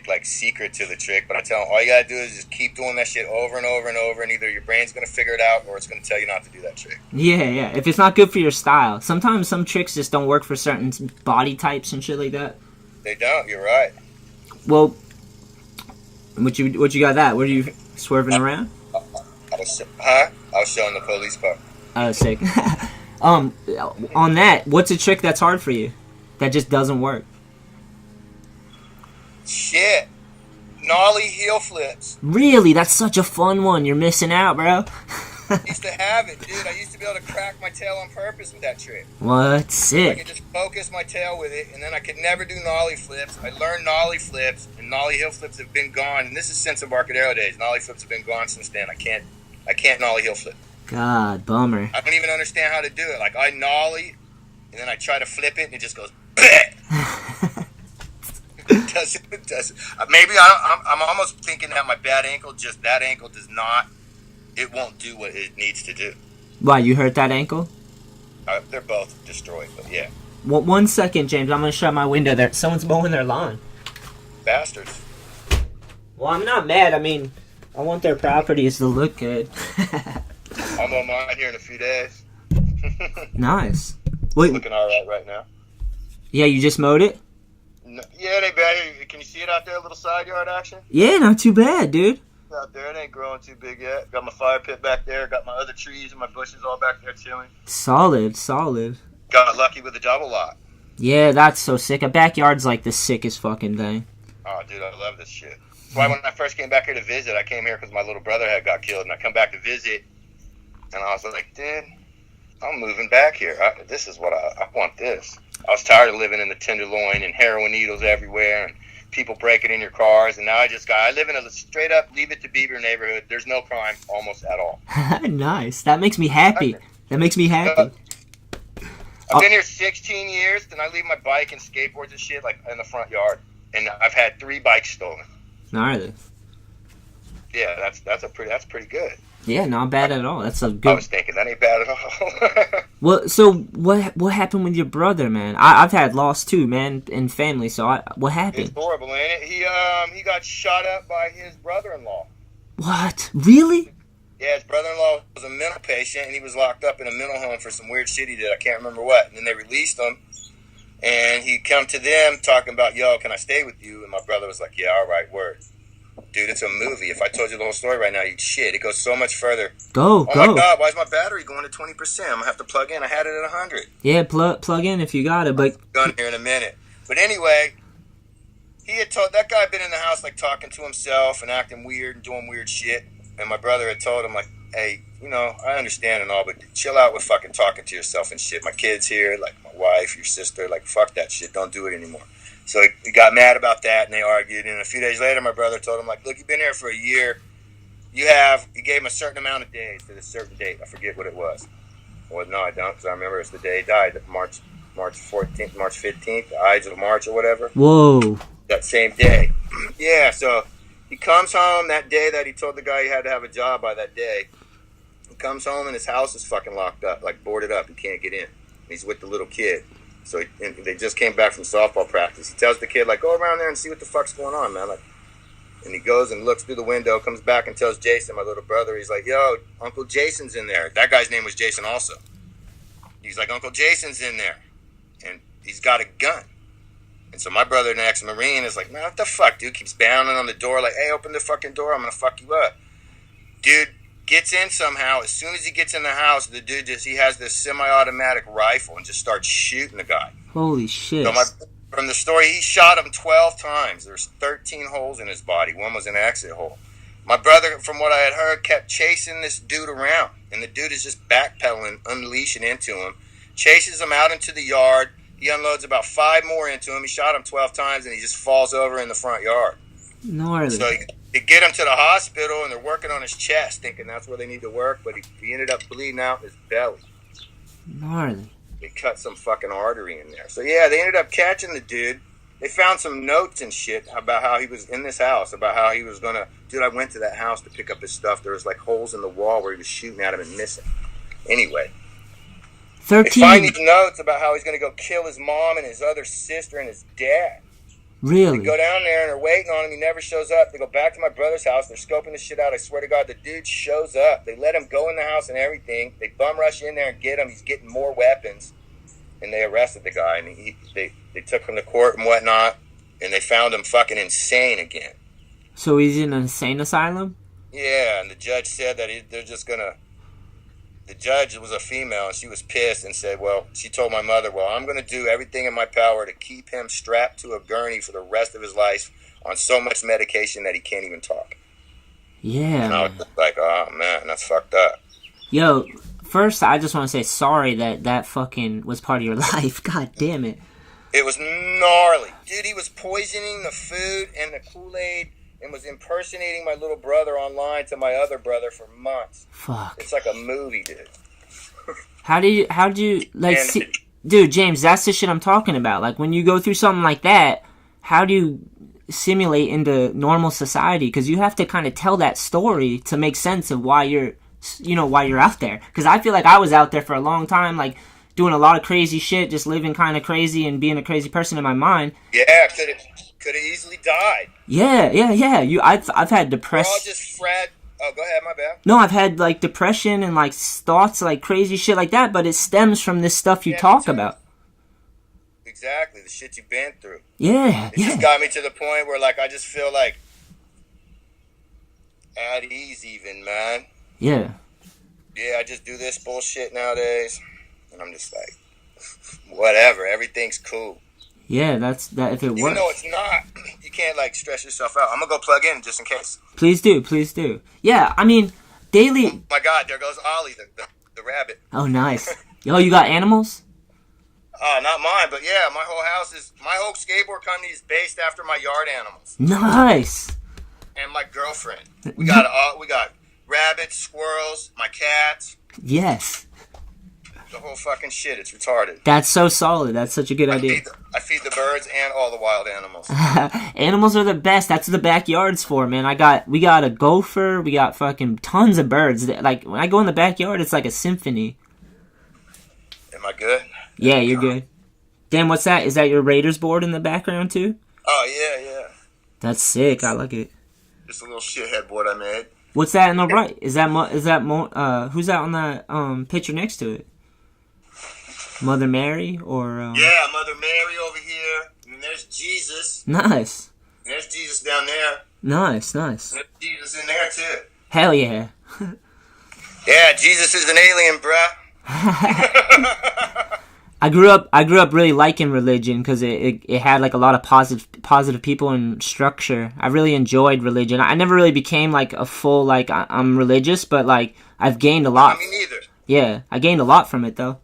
like secret to the trick, but I tell them all you gotta do is just keep doing that shit over and over and over, and either your brain's gonna figure it out or it's gonna tell you not to do that trick. Yeah. If it's not good for your style, sometimes some tricks just don't work for certain body types and shit like that. They don't. You're right. Well, what you got that? What are you swerving around? I was showing the police car. Oh, sick. On that, what's a trick that's hard for you that just doesn't work? Shit. Nollie heel flips. Really? That's such a fun one. You're missing out, bro. I used to have it, dude. I used to be able to crack my tail on purpose with that trick. What? Sick. I could just focus my tail with it, and then I could never do nollie flips. I learned nollie flips, and nollie heel flips have been gone. And this is since Embarcadero days. Nollie flips have been gone since then. I can't nollie heel flip. God, bummer. I don't even understand how to do it. Like, I nollie, and then I try to flip it, and it just goes, bleh! It doesn't. Maybe I'm almost thinking that my bad ankle, just that ankle does not, it won't do what it needs to do. Why, you hurt that ankle? They're both destroyed, but yeah. Well, 1 second, James. I'm going to shut my window there. Someone's mowing their lawn. Bastards. Well, I'm not mad. I mean, I want their properties to look good. I'll mow mine here in a few days. Nice. Wait. Looking all right now. Yeah, you just mowed it? No, yeah, they bad. Can you see it out there? A little side yard action? Yeah, not too bad, dude. Out there, it ain't growing too big yet. Got my fire pit back there. Got my other trees and my bushes all back there chilling. Solid. Got lucky with a double lot. Yeah, that's so sick. A backyard's like the sickest fucking thing. Oh, dude, I love this shit. That's why when I first came back here to visit, I came here because my little brother had got killed, and I come back to visit, and I was like, dude, I'm moving back here. This is what I want this. I was tired of living in the Tenderloin and heroin needles everywhere and people breaking in your cars. And now I live in a straight up Leave It to Beaver neighborhood. There's no crime almost at all. Nice. That makes me happy. I've been here 16 years. Then I leave my bike and skateboards and shit like in the front yard. And I've had 3 bikes stolen. Gnarly. Yeah, that's pretty good. Yeah, not bad at all. That's a good... I was thinking, that ain't bad at all. Well, so what happened with your brother, man? I've had loss too, man, in family. So what happened? It's horrible, ain't it? He got shot up by his brother-in-law. What? Really? Yeah, his brother-in-law was a mental patient, and he was locked up in a mental home for some weird shit he did. I can't remember what. And then they released him, and he come to them talking about, yo, can I stay with you? And my brother was like, yeah, all right, word. Dude, it's a movie. If I told you the whole story right now, you'd shit. It goes so much further. Go. Oh my God, why is my battery going to 20%? I'm going to have to plug in. I had it at 100. Yeah, plug in if you got it, but... Gun here in a minute. But anyway, he had told... That guy had been in the house, like, talking to himself and acting weird and doing weird shit. And my brother had told him, like, hey, you know, I understand and all, but chill out with fucking talking to yourself and shit. My kid's here, like, my wife, your sister, like, fuck that shit. Don't do it anymore. So he got mad about that, and they argued. And a few days later, my brother told him, like, look, you've been here for a year. He gave him a certain amount of days to this certain date. I forget what it was. Well, no, I don't, because I remember it's the day he died, March 14th, March 15th, the Ides of March or whatever. Whoa. That same day. Yeah, so he comes home that day that he told the guy he had to have a job by that day. He comes home and his house is fucking locked up, like boarded up. He can't get in. He's with the little kid. So they just came back from softball practice. He tells the kid, like, go around there and see what the fuck's going on, man. Like, and he goes and looks through the window, comes back and tells Jason, my little brother, he's like, yo, Uncle Jason's in there. That guy's name was Jason also. He's like, Uncle Jason's in there. And he's got a gun. And so my brother, an ex-Marine, is like, man, what the fuck, dude? Keeps banging on the door like, hey, open the fucking door. I'm going to fuck you up. Dude gets in somehow. As soon as he gets in the house, the dude he has this semi-automatic rifle and just starts shooting the guy. Holy shit. So from the story, he shot him 12 times. There's 13 holes in his body. One was an exit hole. My brother, from what I had heard, kept chasing this dude around. And the dude is just backpedaling, unleashing into him. Chases him out into the yard. He unloads about 5 more into him. He shot him 12 times, and he just falls over in the front yard. Gnarly. So they get him to the hospital, and they're working on his chest, thinking that's where they need to work. But he ended up bleeding out in his belly. Gnarly. They cut some fucking artery in there. So, yeah, they ended up catching the dude. They found some notes and shit about how he was in this house, about how he was going to... Dude, I went to that house to pick up his stuff. There was, like, holes in the wall where he was shooting at him and missing. Anyway. 13. They find these notes about how he's going to go kill his mom and his other sister and his dad. Really? They go down there and they're waiting on him. He never shows up. They go back to my brother's house. They're scoping this shit out. I swear to God, the dude shows up. They let him go in the house and everything. They bum rush in there and get him. He's getting more weapons. And they arrested the guy. And they took him to court and whatnot. And they found him fucking insane again. So he's in an insane asylum? Yeah, and the judge said that they're just going to... The judge was a female, and she was pissed and said, well, she told my mother, well, I'm going to do everything in my power to keep him strapped to a gurney for the rest of his life on so much medication that he can't even talk. Yeah. And I was just like, oh, man, that's fucked up. Yo, first, I just want to say sorry that fucking was part of your life. God damn it. It was gnarly. Dude, he was poisoning the food and the Kool-Aid and was impersonating my little brother online to my other brother for months. Fuck. It's like a movie, dude. How do you, like, see, dude, James, that's the shit I'm talking about. Like, when you go through something like that, how do you simulate into normal society? Because you have to kind of tell that story to make sense of why you're out there. Because I feel like I was out there for a long time, like, doing a lot of crazy shit, just living kind of crazy and being a crazy person in my mind. Yeah, could have easily died. Yeah. I've had depression. We're all just Oh, go ahead, my bad. No, I've had, like, depression and, like, thoughts, like, crazy shit like that, but it stems from this stuff you talk about. Exactly, the shit you've been through. Yeah, It just got me to the point where, like, I just feel, like, at ease even, man. Yeah. Yeah, I just do this bullshit nowadays, and I'm just like, whatever, everything's cool. Yeah, that's that. If it works, even though it's not, you can't like stress yourself out. I'm gonna go plug in just in case. Please do. Yeah, I mean, daily. Oh my God, there goes Ollie, the rabbit. Oh, nice. Yo, you got animals? Oh, not mine, but yeah, my whole skateboard company is based after my yard animals. Nice. And my girlfriend. We got rabbits, squirrels, my cats. Yes. The whole fucking shit. It's retarded. That's so solid. That's such a good idea. I feed the birds and all the wild animals. Animals are the best. That's what the backyard's for, man. We got a gopher. We got fucking tons of birds. Like, when I go in the backyard, it's like a symphony. Am I good? Yeah, you're good. Damn, what's that? Is that your Raiders board in the background, too? Oh, yeah. That's sick. I like it. Just a little shithead board I made. What's that on the right? Is that who's that on the picture next to it? Mother Mary or Yeah, Mother Mary over here. And there's Jesus. Nice. And there's Jesus down there. Nice. And there's Jesus in there too. Hell yeah. Yeah, Jesus is an alien, bruh. I grew up really liking religion because it had like a lot of positive people and structure. I really enjoyed religion. I never really became like a full like I'm religious, but like I've gained a lot. Me neither. Yeah, I gained a lot from it though.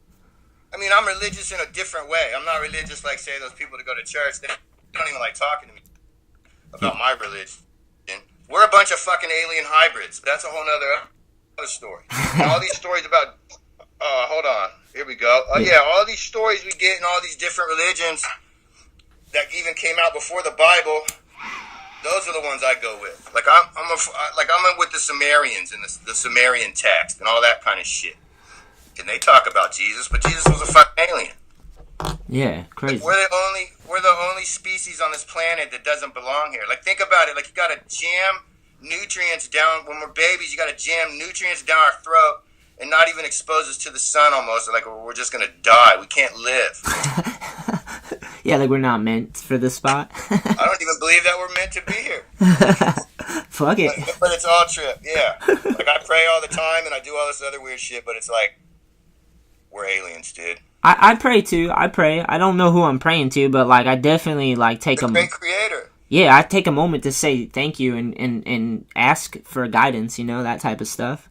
I mean, I'm religious in a different way. I'm not religious like, say, those people that go to church. They don't even like talking to me about my religion. We're a bunch of fucking alien hybrids. That's a whole other story. And all these stories about hold on. Here we go. Oh yeah, all these stories we get in all these different religions that even came out before the Bible. Those are the ones I go with. Like I'm in with the Sumerians and the Sumerian text and all that kind of shit. And they talk about Jesus, but Jesus was a fucking alien. Yeah, crazy. Like we're the only species on this planet that doesn't belong here. Like think about it. Like you got to jam nutrients down when we're babies. You got to jam nutrients down our throat and not even expose us to the sun. Almost like we're just gonna die. We can't live. Yeah, like we're not meant for this spot. I don't even believe that we're meant to be here. Fuck it. But it's all trip, yeah. Like I pray all the time and I do all this other weird shit, but it's like we're aliens, dude. I pray too. I pray. I don't know who I'm praying to, but like I definitely like take a great creator. Yeah, I take a moment to say thank you and ask for guidance. You know, that type of stuff.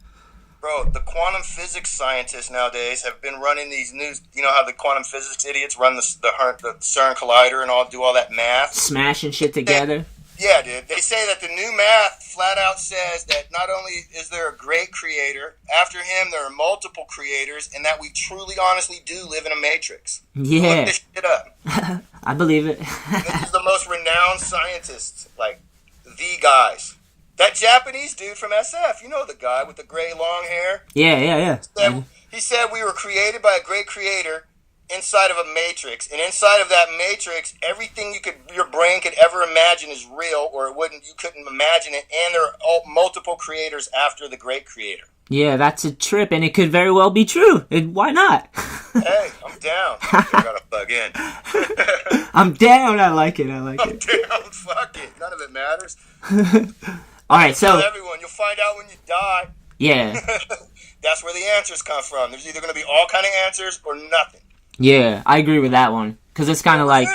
Bro, the quantum physics scientists nowadays have been running these news. You know how the quantum physics idiots run the CERN collider and do all that math, smashing shit together. Yeah, dude. They say that the new math flat out says that not only is there a great creator, after him there are multiple creators, and that we truly, honestly do live in a matrix. Yeah. Look this shit up. I believe it. This is the most renowned scientists, like the guys. That Japanese dude from SF, you know the guy with the gray long hair? Yeah. He said we were created by a great creator inside of a matrix. And inside of that matrix, everything your brain could ever imagine is real, or you couldn't imagine it. And there are multiple creators after the great creator. Yeah, that's a trip, and it could very well be true. Why not? Hey, I'm down. I gotta plug in. I'm down. I like it. I'm down. Fuck it. None of it matters. All right, so tell everyone, you'll find out when you die. Yeah. That's where the answers come from. There's either going to be all kind of answers or nothing. Yeah, I agree with that one. Because it's kind of like,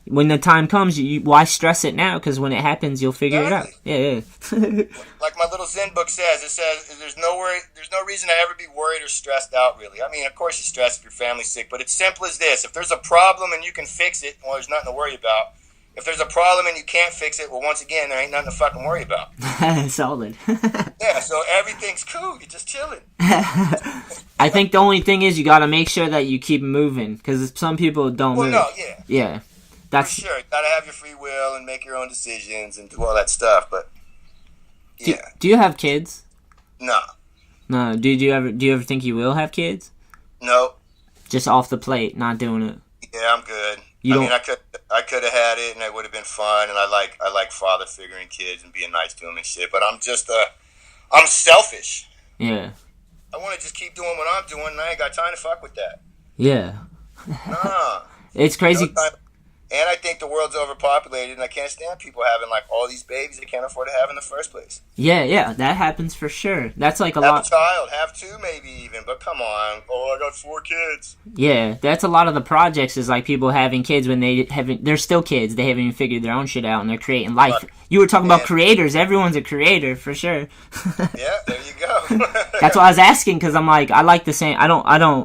when the time comes, why stress it now? Because when it happens, you'll figure it out. Yeah. Like my little Zen book says, it says there's no reason to ever be worried or stressed out, really. I mean, of course you're stressed if your family's sick, but it's simple as this. If there's a problem and you can fix it, well, there's nothing to worry about. If there's a problem and you can't fix it, well, once again, there ain't nothing to fucking worry about. Solid. Yeah, so everything's cool. You're just chilling. I think the only thing is you got to make sure that you keep moving, because some people don't move. Well, no, yeah. Yeah. That's for sure. You got to have your free will and make your own decisions and do all that stuff, but yeah. Do you have kids? No. No. Do you ever think you will have kids? No. Just off the plate, not doing it. Yeah, I'm good. I could have had it, and it would have been fun. And I like father figuring kids and being nice to them and shit. But I'm selfish. Yeah. I want to just keep doing what I'm doing, and I ain't got time to fuck with that. Yeah. Nah. It's crazy. And I think the world's overpopulated, and I can't stand people having like all these babies they can't afford to have in the first place. Yeah, that happens for sure. That's like lot. Have a child, have two maybe even, but come on. Oh, I got 4 kids. Yeah, that's a lot of the projects is like people having kids when they're still kids. They haven't even figured their own shit out, and they're creating life. But, you were talking about creators. Everyone's a creator for sure. Yeah, there you go. That's why I was asking, because I'm like, I like the same.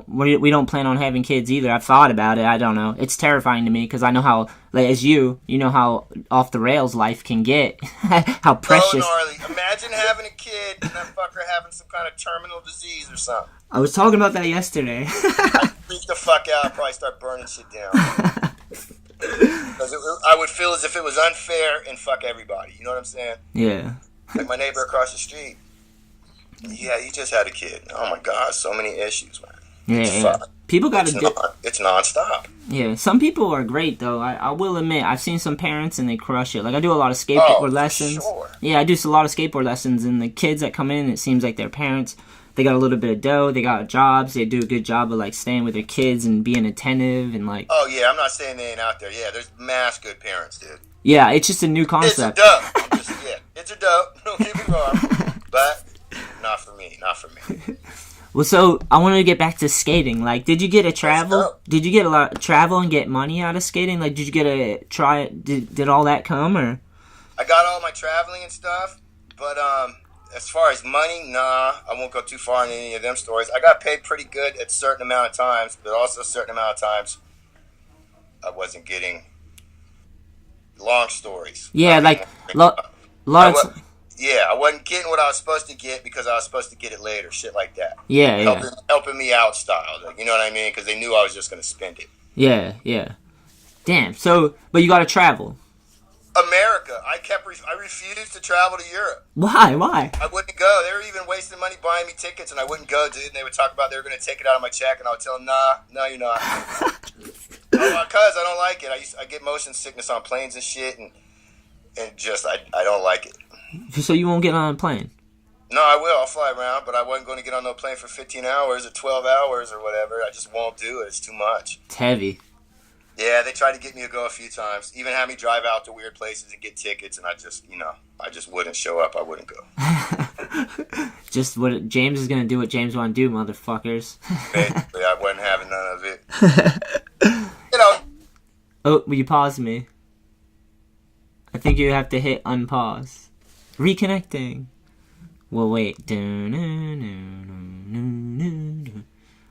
We don't plan on having kids either. I've thought about it. I don't know. It's terrifying to me because I know how, like, as you know how off the rails life can get. How precious. Gnarly. Imagine having a kid and that fucker having some kind of terminal disease or something. I was talking about that yesterday. I'd freak the fuck out. I'd probably start burning shit down. Because I would feel as if it was unfair and fuck everybody. You know what I'm saying? Yeah. Like my neighbor across the street. Yeah, he just had a kid. Oh my God, so many issues, man. Yeah. People got to it's nonstop. Yeah, some people are great though. I will admit, I've seen some parents and they crush it. Like I do a lot of skateboard lessons. Sure. Yeah, I do a lot of skateboard lessons, and the kids that come in, it seems like their parents, they got a little bit of dough, they got jobs, they do a good job of like staying with their kids and being attentive and like. Oh yeah, I'm not saying they ain't out there. Yeah, there's mass good parents, dude. Yeah, it's just a new concept. It's a dope. It's a dope. Don't get me wrong, but not for me. Not for me. Well, so I wanted to get back to skating. Like, did you get a travel? Did you get a lot of travel and get money out of skating? Like, did you get a try? Did all that come or? I got all my traveling and stuff, but as far as money, nah. I won't go too far in any of them stories. I got paid pretty good at a certain amount of times, but also a certain amount of times I wasn't getting long stories. Yeah, like lots. Yeah, I wasn't getting what I was supposed to get because I was supposed to get it later. Shit like that. Yeah. Helping me out style. Like, you know what I mean? Because they knew I was just going to spend it. Yeah. Damn. So, but you got to travel. America. I refused to travel to Europe. Why? I wouldn't go. They were even wasting money buying me tickets, and I wouldn't go, dude. And they would talk about they were going to take it out of my check, and I would tell them, no, you're not. Because I don't like it. I get motion sickness on planes and shit, and just I don't like it. So you won't get on a plane? No, I will. I'll fly around, but I wasn't going to get on no plane for 15 hours or 12 hours or whatever. I just won't do it. It's too much. It's heavy. Yeah, they tried to get me to go a few times. Even had me drive out to weird places and get tickets, and I just wouldn't show up. I wouldn't go. Just what James is going to do what James want to do, motherfuckers. Basically, I wasn't having none of it. You know. Oh, will you pause me? I think you have to hit unpause. Reconnecting. Well, wait.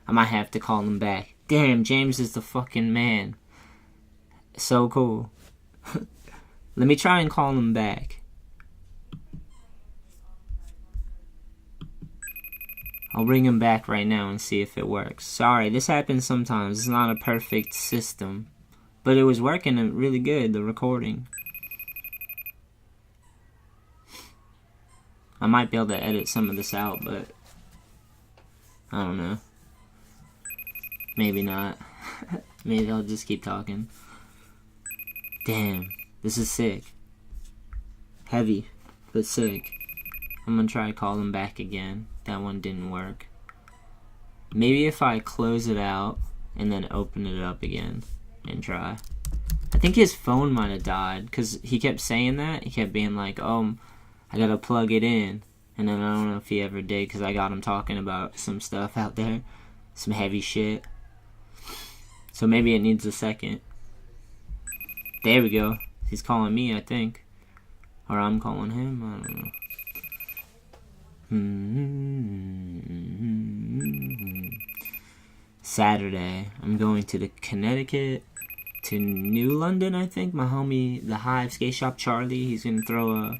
I might have to call him back. Damn, James is the fucking man. So cool. Let me try and call him back. I'll bring him back right now and see if it works. Sorry, this happens sometimes. It's not a perfect system. But it was working really good, the recording. I might be able to edit some of this out, but I don't know. Maybe not. Maybe I'll just keep talking. Damn, this is sick. Heavy, but sick. I'm gonna try to call him back again. That one didn't work. Maybe if I close it out and then open it up again and try. I think his phone might have died because he kept saying that. He kept being like, oh, I gotta plug it in. And then I don't know if he ever did because I got him talking about some stuff out there. Some heavy shit. So maybe it needs a second. There we go. He's calling me, I think. Or I'm calling him. I don't know. Saturday. I'm going to the Connecticut. To New London, I think. My homie, the Hive Skate Shop Charlie. He's going to throw a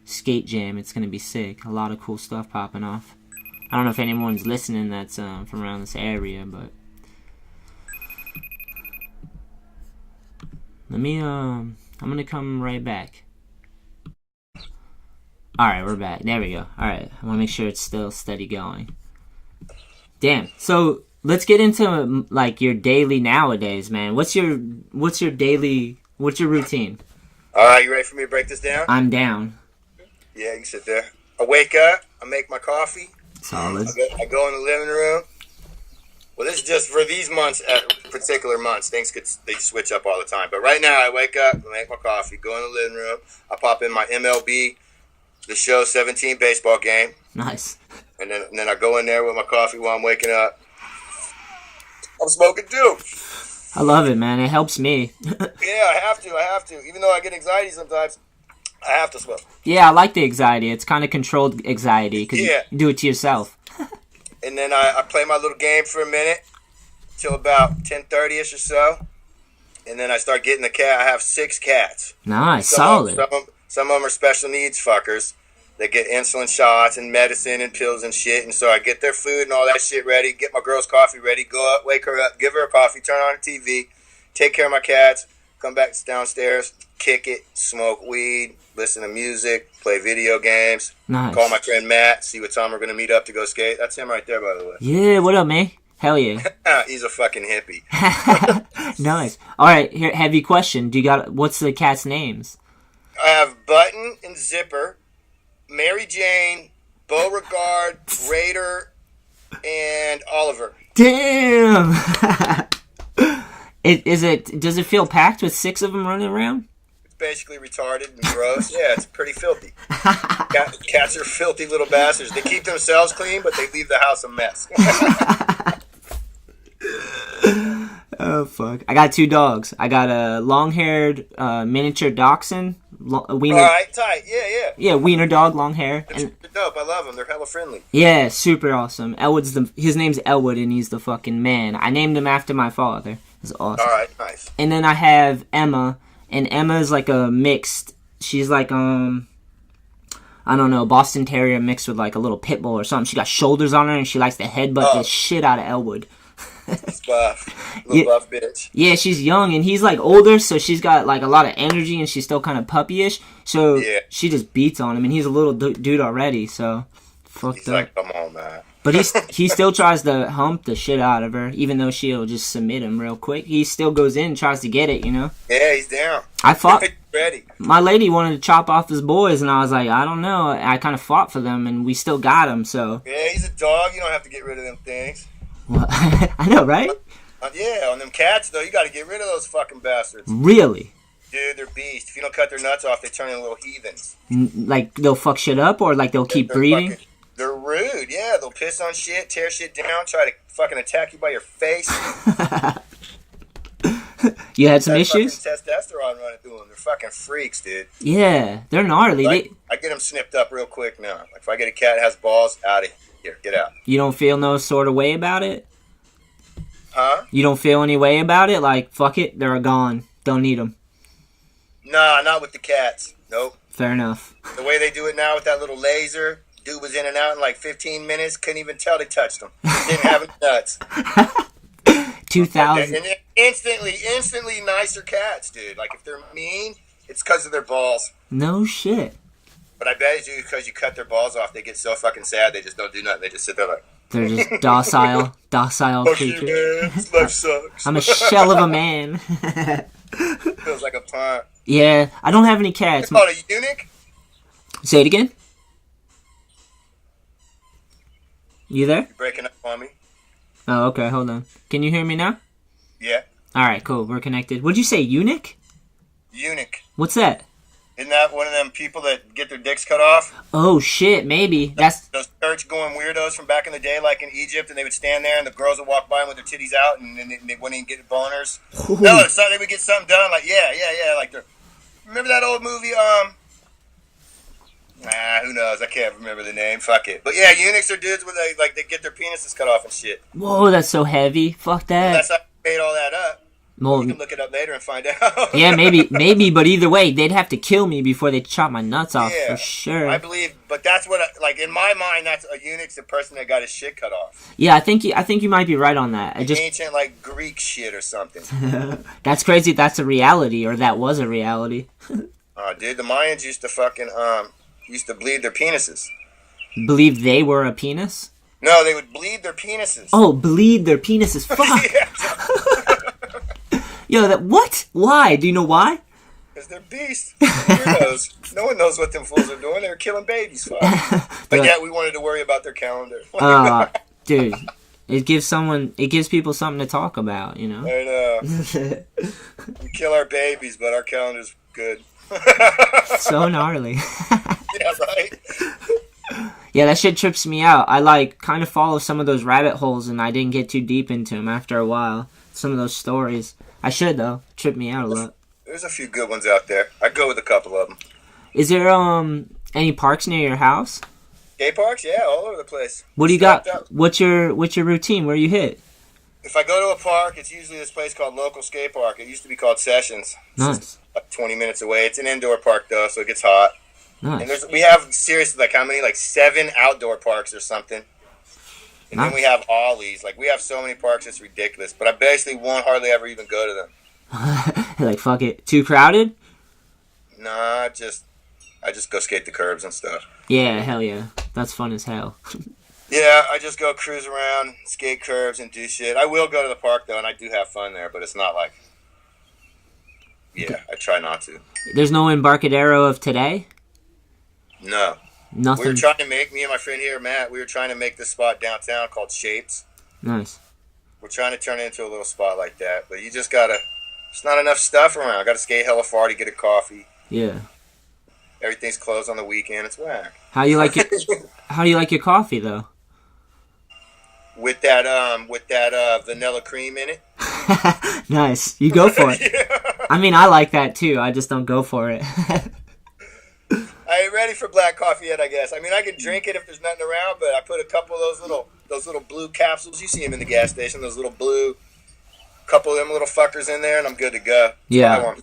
skate jam. It's going to be sick. A lot of cool stuff popping off. I don't know if anyone's listening that's from around this area, but let me, I'm gonna come right back. Alright, we're back. There we go. Alright, I wanna make sure it's still steady going. Damn. So, let's get into, like, your daily nowadays, man. What's your routine? Alright, you ready for me to break this down? I'm down. Yeah, you can sit there. I wake up, I make my coffee. Solid. I go in the living room. Well, this is just for these months, particular months. Things they switch up all the time. But right now, I wake up, I make my coffee, go in the living room. I pop in my MLB, the show 17 baseball game. Nice. And then I go in there with my coffee while I'm waking up. I'm smoking too. I love it, man. It helps me. Yeah, I have to. Even though I get anxiety sometimes, I have to smoke. Yeah, I like the anxiety. It's kind of controlled anxiety because you do it to yourself. And then I play my little game for a minute till about 10:30ish or so. And then I start getting the cat. I have 6 cats. Nice, solid. Some of them are special needs fuckers. They get insulin shots and medicine and pills and shit. And so I get their food and all that shit ready, get my girl's coffee ready, go up, wake her up, give her a coffee, turn on the TV, take care of my cats, come back downstairs, kick it, smoke weed, listen to music, play video games. Nice. Call my friend Matt, see what time we're going to meet up to go skate. That's him right there, by the way. Yeah, what up, man? Hell yeah. He's a fucking hippie. Nice. All right, here, heavy question. What's the cat's names? I have Button and Zipper, Mary Jane, Beauregard, Raider, and Oliver. Damn. Does it feel packed with 6 of them running around? It's basically retarded and gross. Yeah, it's pretty filthy. Cats are filthy little bastards. They keep themselves clean, but they leave the house a mess. Oh, fuck. I got 2 dogs. I got a long-haired miniature dachshund. Wiener. All right, tight. Yeah. Yeah, wiener dog, long hair. They're dope. I love them. They're hella friendly. Yeah, super awesome. His name's Elwood, and he's the fucking man. I named him after my father. It's awesome. All right, nice. And then I have Emma, and Emma's like a mixed. She's like I I don't know, Boston Terrier mixed with like a little pit bull or something. She got shoulders on her and she likes to headbutt the shit out of Elwood. It's buff. Little buff bitch. Yeah, she's young and he's like older, so she's got like a lot of energy and she's still kind of puppyish. So she just beats on him, and he's a little dude already. So fucked He's up. like, come on, man. But he still tries to hump the shit out of her, even though she'll just submit him real quick. He still goes in and tries to get it, you know? Yeah, he's down. I fought. Ready. My lady wanted to chop off his boys, and I was like, I don't know. I kind of fought for them, and we still got him, so. Yeah, he's a dog. You don't have to get rid of them things. Well, I know, right? Yeah, on them cats, though, you got to get rid of those fucking bastards. Really? Dude, they're beasts. If you don't cut their nuts off, they turn into little heathens. Like, they'll fuck shit up, or like they'll keep breeding? They're rude, yeah. They'll piss on shit, tear shit down, try to fucking attack you by your face. You had some issues? Testosterone running through them. They're fucking freaks, dude. Yeah, they're gnarly. Like, I get them snipped up real quick now. Like, if I get a cat that has balls, out of here. Get out. You don't feel no sort of way about it? Huh? You don't feel any way about it? Like, fuck it, they're gone. Don't need them. Nah, not with the cats. Nope. Fair enough. The way they do it now with that little laser, dude was in and out in like 15 minutes. Couldn't even tell they touched them. Didn't have any nuts. 2,000. And instantly nicer cats, dude. Like, if they're mean, it's because of their balls. No shit. But I bet it's because you cut their balls off, they get so fucking sad, they just don't do nothing. They just sit there like... They're just docile creatures. Man. Life sucks. I'm a shell of a man. Feels like a punk. Yeah, I don't have any cats. It's called a eunuch? Say it again? You there? You're breaking up on me. Oh, okay, hold on. Can you hear me now? Yeah. Alright, cool, we're connected. What'd you say, eunuch? Eunuch. What's that? Isn't that one of them people that get their dicks cut off? Oh, shit, maybe. That's those church-going weirdos from back in the day, like in Egypt, and they would stand there, and the girls would walk by them with their titties out, and then they wouldn't even get boners. Ooh. No, so they would get something done, like, yeah, like they're... Remember that old movie, who knows? I can't remember the name. Fuck it. But yeah, eunuchs are dudes where they get their penises cut off and shit. Whoa, that's so heavy. Fuck that. And that's how they made all that up. Well, you can look it up later and find out. Yeah, maybe, but either way, they'd have to kill me before they chop my nuts off, for sure. I believe, but that's what, like, in my mind, that's a eunuch's the person that got his shit cut off. Yeah, I think you might be right on that. Ancient, like, Greek shit or something. That's crazy. That's a reality, or that was a reality. Dude, the Mayans used to fucking, used to bleed their penises. Believe they were a penis? No, they would bleed their penises. Oh, bleed their penises. Fuck. Yo, what? Why? Do you know why? Because they're beasts. Weirdos. No one knows what them fools are doing. They were killing babies. But yeah, we wanted to worry about their calendar. Dude, it gives people something to talk about, you know? I know. We kill our babies, but our calendar's good. So gnarly. Yeah, right? Yeah, that shit trips me out. I, like, kind of follow some of those rabbit holes, and I didn't get too deep into them after a while. Some of those stories. I should, though. Trip me out a lot. There's a few good ones out there. I'd go with a couple of them. Is there, any parks near your house? Skate parks? Yeah, all over the place. What do you got? What's your routine? Where you hit? If I go to a park, it's usually this place called Local Skate Park. It used to be called Sessions. Nice. Like 20 minutes away. It's an indoor park, though, so it gets hot. Nice. And we have, seriously, like how many? Like 7 outdoor parks or something. And then we have Ollies. Like, we have so many parks, it's ridiculous. But I basically won't hardly ever even go to them. Like, fuck it. Too crowded? Nah, I just go skate the curbs and stuff. Yeah, hell yeah. That's fun as hell. Yeah, I just go cruise around, skate curbs, and do shit. I will go to the park, though, and I do have fun there, but it's not like... Yeah, I try not to. There's no Embarcadero of today? No. Nothing. We were trying to make, me and my friend here, Matt, we were trying to make this spot downtown called Shapes. Nice. We're trying to turn it into a little spot like that, but you just gotta... There's not enough stuff around. I gotta skate hella far to get a coffee. Yeah. Everything's closed on the weekend. It's whack. How do you like your coffee, though? With that vanilla cream in it. Nice. You go for it. Yeah. I mean, I like that, too. I just don't go for it. I ain't ready for black coffee yet, I guess. I mean, I can drink it if there's nothing around, but I put a couple of those little blue capsules. You see them in the gas station, those little blue, couple of them little fuckers in there, and I'm good to go. Yeah.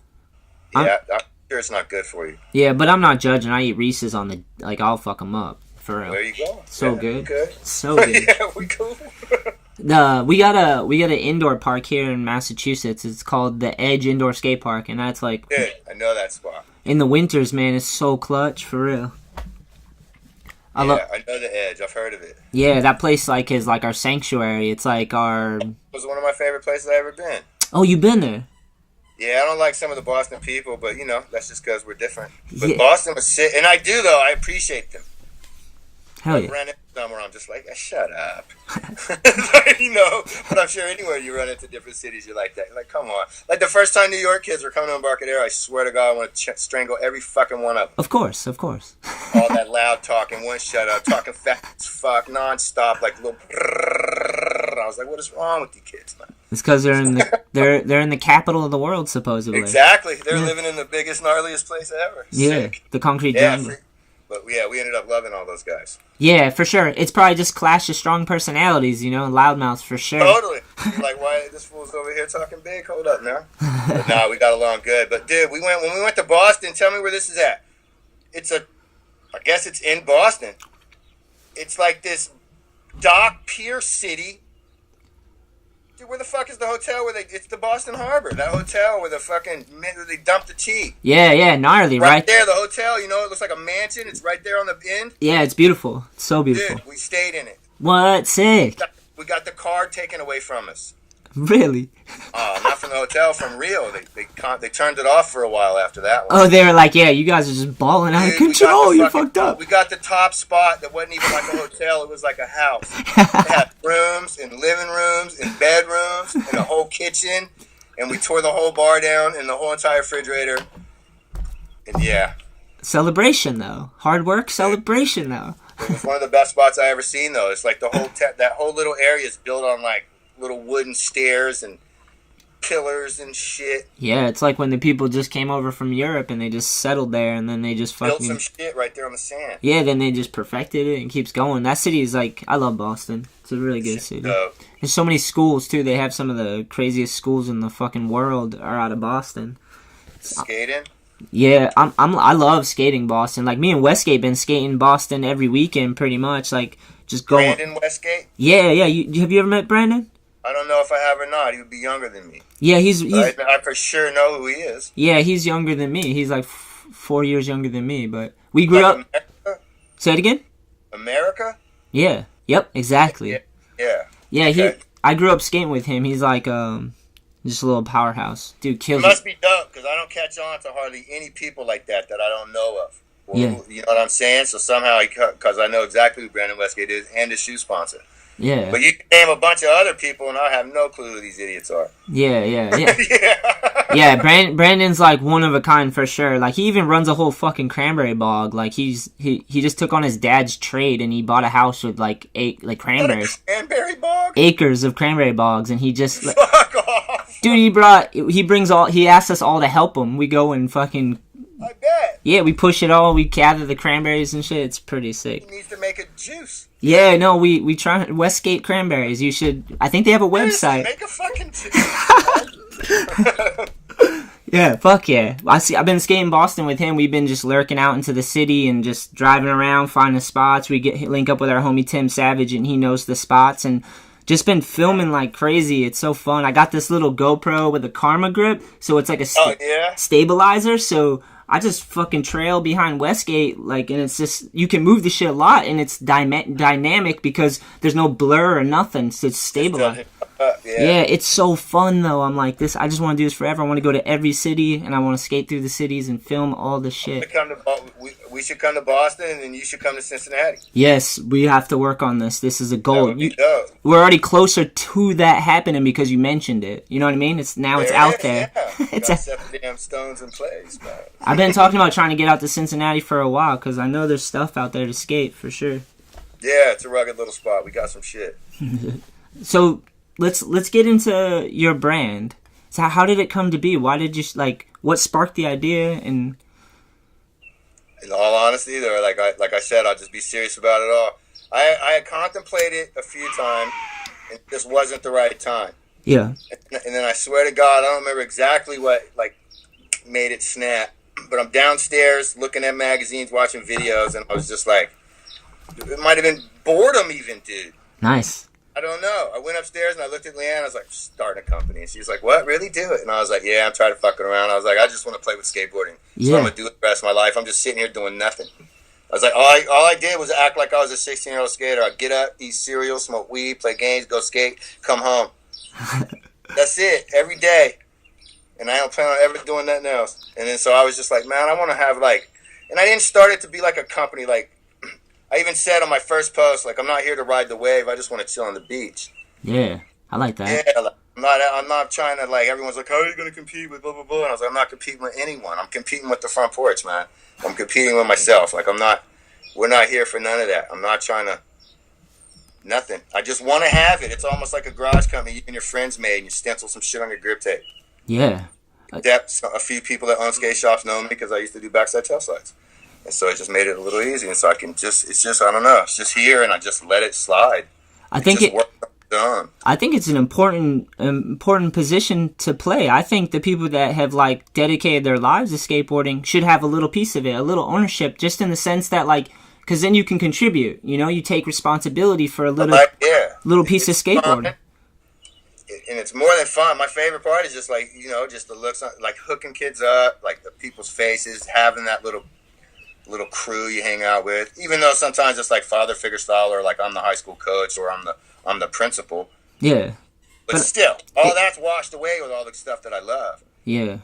sure it's not good for you. Yeah, but I'm not judging. I eat Reese's on the like. I'll fuck them up for real. There you go. So yeah, good. Okay. So good. Yeah, we cool. We got an indoor park here in Massachusetts. It's called the Edge Indoor Skate Park, and that's like Yeah, I know that spot. in the winters, man. It's so clutch for real. I know the Edge. I've heard of it. Yeah, that place like is like our sanctuary. It's like our. It was one of my favorite places I ever been. Oh, you been there? Yeah, I don't like some of the Boston people, but you know that's just because we're different. But Yeah. Boston was sick, and I do though. I appreciate them. Hell I've yeah. ran into somewhere I'm just like, shut up. You know, but I'm sure anywhere you run into different cities, you're like that. You're like, come on. Like the first time New York kids were coming to Embarcadero, I swear to God, I want to strangle every fucking one of them. Of course. All that loud talking, one shut up, talking fast as fuck, nonstop, like little. I was like, what is wrong with you kids, man? It's because they're in the they're in the capital of the world supposedly. Exactly. They're living in the biggest, gnarliest place ever. Yeah, Sick. the concrete Yeah, jungle. but yeah, we ended up loving all those guys. Yeah, for sure. It's probably just clash of strong personalities, you know, loudmouths for sure. Totally. You're like, why this fool's over here talking big? Hold up now. But nah, we got along good. But dude, when we went to Boston. Tell me where this is at. I guess it's in Boston. It's like this dock pier city. Dude, where the fuck is the hotel it's the Boston Harbor. That hotel where where they dump the tea. Yeah, gnarly, right? There, the hotel, you know, it looks like a mansion. It's right there on the end. Yeah, it's beautiful. It's so beautiful. Dude, we stayed in it. What? Sick. We got the card taken away from us. Really? Not from the hotel, from Rio. They turned it off for a while after that one. Oh, they were like, yeah, you guys are just balling out of control. You're fucked up. We got the top spot that wasn't even like a hotel. It was like a house. It had rooms and living rooms and bedrooms and a whole kitchen. And we tore the whole bar down and the whole entire refrigerator. And yeah. Celebration, though. Hard work, celebration, though. It was one of the best spots I ever seen, though. It's like that whole little area is built on like little wooden stairs and pillars and shit. Yeah, it's like when the people just came over from Europe and they just settled there and then they just built fucking... some shit right there on the sand. Yeah, then they just perfected it and keeps going. That city is like... I love Boston. It's a really good city. There's so many schools, too. They have some of the craziest schools in the fucking world are out of Boston. Skating? Yeah, I love skating Boston. Like, me and Westgate been skating Boston every weekend, pretty much. Like, just going... Brandon Westgate? Yeah. Have you ever met Brandon? I don't know if I have or not. He would be younger than me. Yeah, he's I for sure know who he is. Yeah, he's younger than me. He's like 4 years younger than me, but we grew up... America? Say it again? America? Yeah. Yep, exactly. Yeah. Yeah, Okay. I grew up skating with him. He's like, just a little powerhouse. Dude, It kills must be dope, because I don't catch on to hardly any people like that I don't know of. Well, Yeah. You know what I'm saying? So somehow, because I know exactly who Brandon Westgate is and his shoe sponsor. Yeah. But you can name a bunch of other people, and I have no clue who these idiots are. Yeah. Yeah. Yeah, Brandon's like one of a kind for sure. Like, he even runs a whole fucking cranberry bog. Like, he just took on his dad's trade and he bought a house with like cranberries. Cranberry bog? Acres of cranberry bogs, and he just... Fuck off. Dude, he asked us all to help him. We go and fucking... I bet. Yeah, we push it all. We gather the cranberries and shit. It's pretty sick. He needs to make a juice. Yeah, no, we try Westgate Cranberries. You should... I think they have a website. Make a fucking juice. Yeah, fuck yeah. I've been skating Boston with him. We've been just lurking out into the city and just driving around, finding spots. We link up with our homie Tim Savage, and he knows the spots, and just been filming like crazy. It's so fun. I got this little GoPro with a Karma grip, so it's like a stabilizer, so I just fucking trail behind Westgate, like, and it's just, you can move the shit a lot, and it's dynamic because there's no blur or nothing, so it's stabilized. Yeah, it's so fun though. I'm like, I just want to do this forever. I want to go to every city, and I want to skate through the cities and film all the shit. We should come to Boston, and then you should come to Cincinnati. Yes, we have to work on this. This is a goal. Dope. We're already closer to that happening because you mentioned it. You know what I mean? It's out there. Yeah. It's set the damn stones in place, man. I've been talking about trying to get out to Cincinnati for a while because I know there's stuff out there to skate for sure. Yeah, it's a rugged little spot. We got some shit. So let's get into your brand. So how did it come to be? Why did you what sparked the idea? And in all honesty, though, like I said, I'll just be serious about it all. I had contemplated a few times, and it just wasn't the right time. Yeah. And then I swear to God, I don't remember exactly what made it snap. but I'm downstairs looking at magazines, watching videos, and I was just like, it might have been boredom even, dude. Nice. I don't know. I went upstairs and I looked at Leanne. I was like, starting a company. And she's like, what? Really? Do it. And I was like, yeah, I'm tired of fucking around. I was like, I just want to play with skateboarding. Yeah. So I'm going to do it the rest of my life. I'm just sitting here doing nothing. I was like, all I did was act like I was a 16-year-old skater. I'd get up, eat cereal, smoke weed, play games, go skate, come home. That's it. Every day. And I don't plan on ever doing nothing else. And then so I was just like, man, I want to have like, and I didn't start it to be like a company. Like, I even said on my first post, like, I'm not here to ride the wave. I just want to chill on the beach. Yeah, I like that. Yeah, like, I'm not trying to, like, everyone's like, how are you going to compete with blah, blah, blah? And I was like, I'm not competing with anyone. I'm competing with the front porch, man. I'm competing with myself. Like, we're not here for none of that. I'm not trying to, nothing. I just want to have it. It's almost like a garage company you and your friends made, and you stencil some shit on your grip tape. Yeah. A few people that own skate shops know me because I used to do backside tail slides. And so it just made it a little easy. And so I don't know, it's just here, and I just let it slide. I think it's an important position to play. I think the people that have like dedicated their lives to skateboarding should have a little piece of it, a little ownership, just in the sense that like, because then you can contribute. You know, you take responsibility for a little piece of skateboarding. Fun. And it's more than fun. My favorite part is just like, you know, just the looks, like hooking kids up, like the people's faces, having that little crew you hang out with. Even though sometimes it's like father figure style, or like I'm the high school coach, or I'm the principal. Yeah. But still, all that's washed away with all the stuff that I love. Yeah.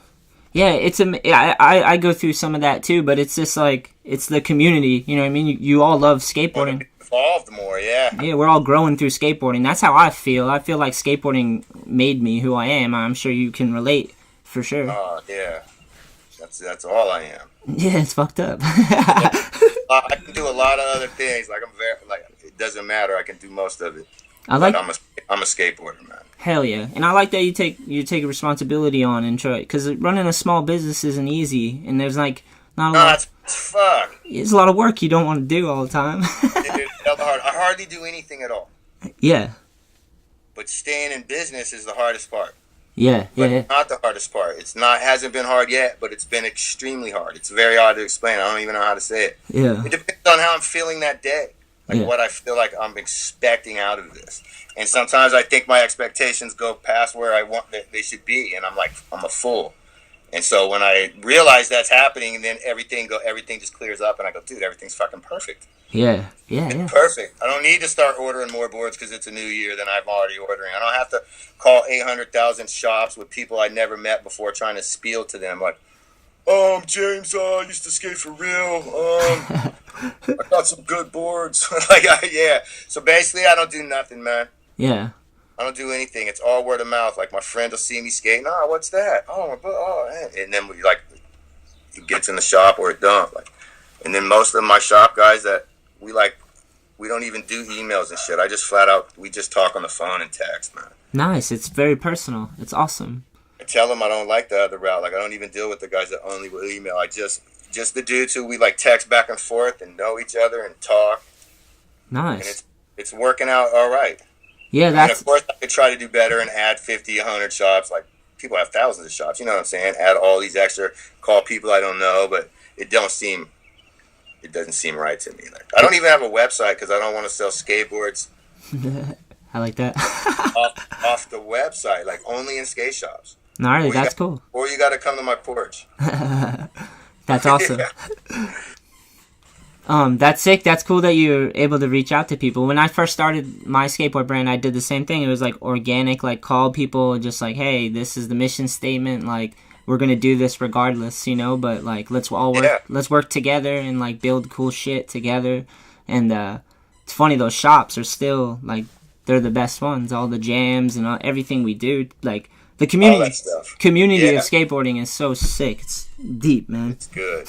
Yeah, I go through some of that too, but it's just like, it's the community, you know what I mean? You all love skateboarding. Evolved more, yeah. Yeah, we're all growing through skateboarding. That's how I feel. I feel like skateboarding made me who I am. I'm sure you can relate, for sure. Oh, yeah. That's all I am. Yeah, it's fucked up. I can do a lot of other things. Like, it doesn't matter. I can do most of it. I'm a skateboarder, man. Hell yeah. And I like that you take responsibility on and try, because running a small business isn't easy, and there's like not a lot. It's fuck. It's a lot of work you don't want to do all the time. Dude, I hardly do anything at all. Yeah. But staying in business is the hardest part. Yeah, but yeah. It's not the hardest part. Hasn't been hard yet, but it's been extremely hard. It's very hard to explain. I don't even know how to say it. Yeah. It depends on how I'm feeling that day. Like what I feel like I'm expecting out of this. And sometimes I think my expectations go past where I want that they should be, and I'm like, I'm a fool. And so when I realize that's happening, and then everything just clears up, and I go, dude, everything's fucking perfect. Yeah. Perfect. I don't need to start ordering more boards because it's a new year than I'm already ordering. I don't have to call 800,000 shops with people I never met before trying to spiel to them like, James, I used to skate for real. I got some good boards. Yeah. So basically, I don't do nothing, man. Yeah. I don't do anything. It's all word of mouth. Like, my friend will see me skating. Oh, what's that? And then it gets in the shop or it don't. Like, and then most of my shop guys that we don't even do emails and shit. I just flat out, we just talk on the phone and text, man. Nice. It's very personal. It's awesome. I tell them I don't like the other route. Like, I don't even deal with the guys that only will email. I just the dudes who we like text back and forth and know each other and talk. Nice. And it's working out all right. Yeah, And of course, I could try to do better and add 50, 100 shops. Like, people have thousands of shops. You know what I'm saying? Add all these extra, call people I don't know, but it doesn't seem right to me. Like, I don't even have a website because I don't want to sell skateboards. I like that. off the website, like only in skate shops. Gnarly, that's cool. Or you got to come to my porch. That's awesome. That's sick. That's cool that you're able to reach out to people. When I first started my skateboard brand, I did the same thing. It was like organic, like call people just like, hey, this is the mission statement. Like, we're going to do this regardless, you know, but like, let's work together and like build cool shit together. And, it's funny, those shops are still like, they're the best ones. All the jams and everything we do, like the community of skateboarding is so sick. It's deep, man. It's good.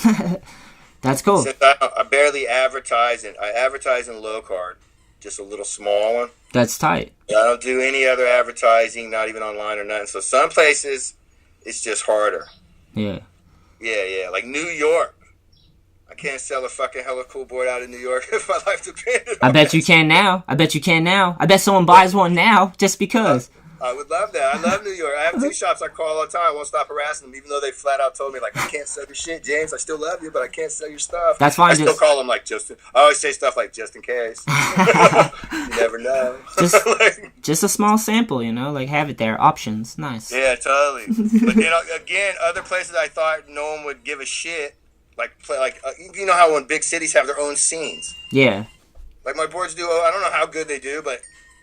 That's cool. Since I barely advertise, and I advertise in low card, just a little small one. That's tight. I don't do any other advertising, not even online or nothing. So some places, it's just harder. Yeah. Yeah. Like New York. I can't sell a fucking hella cool board out of New York if my life depended on I bet you can now. I bet someone buys one now just because. I would love that. I love New York. I have 2 shops I call all the time. I won't stop harassing them, even though they flat out told me, like, I can't sell your shit, James. I still love you, but I can't sell your stuff. That's fine. I still call them, like, I always say stuff like, just in case. You never know. Just a small sample, you know? Like, have it there. Options. Nice. Yeah, totally. But then, again, other places I thought no one would give a shit. You know how when big cities have their own scenes. Yeah. Like my boards do. I don't know how good they do, but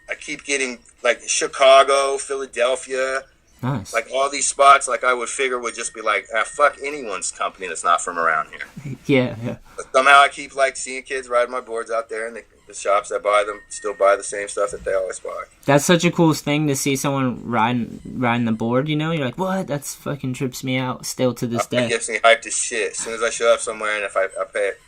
I keep getting like Chicago, Philadelphia, nice. Like all these spots. Like I would figure would just be like, fuck anyone's company that's not from around here. Yeah. But somehow I keep like seeing kids riding my boards out there, and the shops that buy them still buy the same stuff that they always buy. That's such a cool thing to see someone riding the board. You know, you're like, what? That's fucking trips me out still to this day. It gets me hyped as shit. As soon as I show up somewhere, and if I pay it.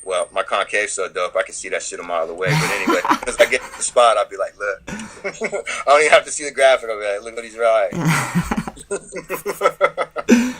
Well, my concave's so dope, I can see that shit a mile away. But anyway, as I get to the spot, I'll be like, look. I don't even have to see the graphic. I'll be like, look what he's riding.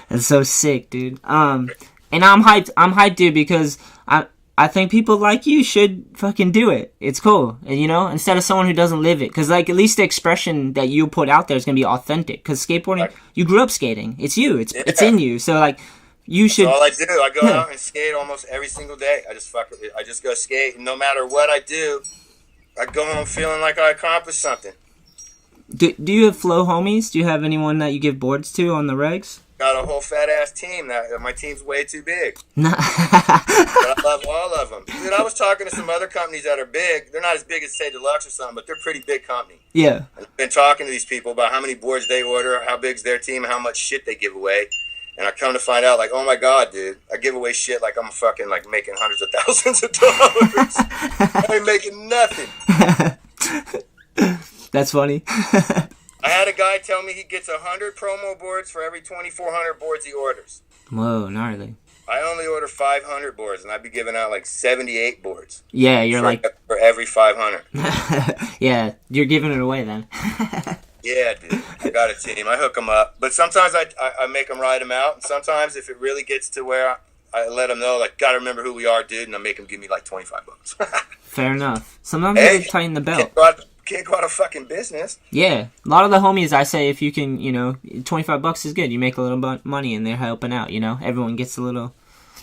That's so sick, dude. And I'm hyped, dude, because I think people like you should fucking do it. It's cool. And, you know, instead of someone who doesn't live it. Because, like, at least the expression that you put out there is going to be authentic. Because skateboarding, you grew up skating. It's you. It's in you. So, like, you should. That's all I do. I go out and skate almost every single day. I just go skate. And no matter what I do, I go home feeling like I accomplished something. Do you have flow homies? Do you have anyone that you give boards to on the regs? Got a whole fat ass team. My team's way too big. But I love all of them. Dude, I was talking to some other companies that are big. They're not as big as, say, Deluxe or something, but they're pretty big company. Yeah. I've been talking to these people about how many boards they order, how big's their team, and how much shit they give away. And I come to find out, like, oh my God, dude, I give away shit like I'm fucking, like, making hundreds of thousands of dollars. I ain't making nothing. That's funny. I had a guy tell me he gets 100 promo boards for every 2,400 boards he orders. Whoa, gnarly. I only order 500 boards, and I'd be giving out, like, 78 boards. Yeah, you're for every 500. Yeah, you're giving it away then. Yeah, dude. I got a team. I hook them up. But sometimes I make them ride them out. And sometimes if it really gets to where I let them know, like, gotta remember who we are, dude, and I make them give me, like, $25. Fair enough. Sometimes you gotta tighten the belt. Can't go out of fucking business. Yeah. A lot of the homies, I say, if you can, you know, $25 is good. You make a little money and they're helping out, you know? Everyone gets a little...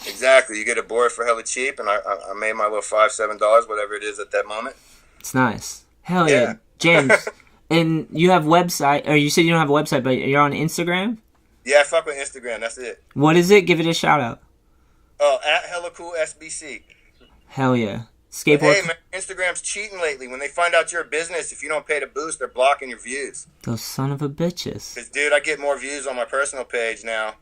Exactly. You get a board for hella cheap, and I made my little $5, $7, whatever it is at that moment. It's nice. Hell yeah. James... And you have website, or you said you don't have a website, but you're on Instagram? Yeah, I fuck with Instagram. That's it. What is it? Give it a shout out. Oh, at Hella Cool SBC. Hell yeah. Skateboard. Hey, man, Instagram's cheating lately. When they find out you're a business, if you don't pay to boost, they're blocking your views. Those son of a bitches. Because, dude, I get more views on my personal page now.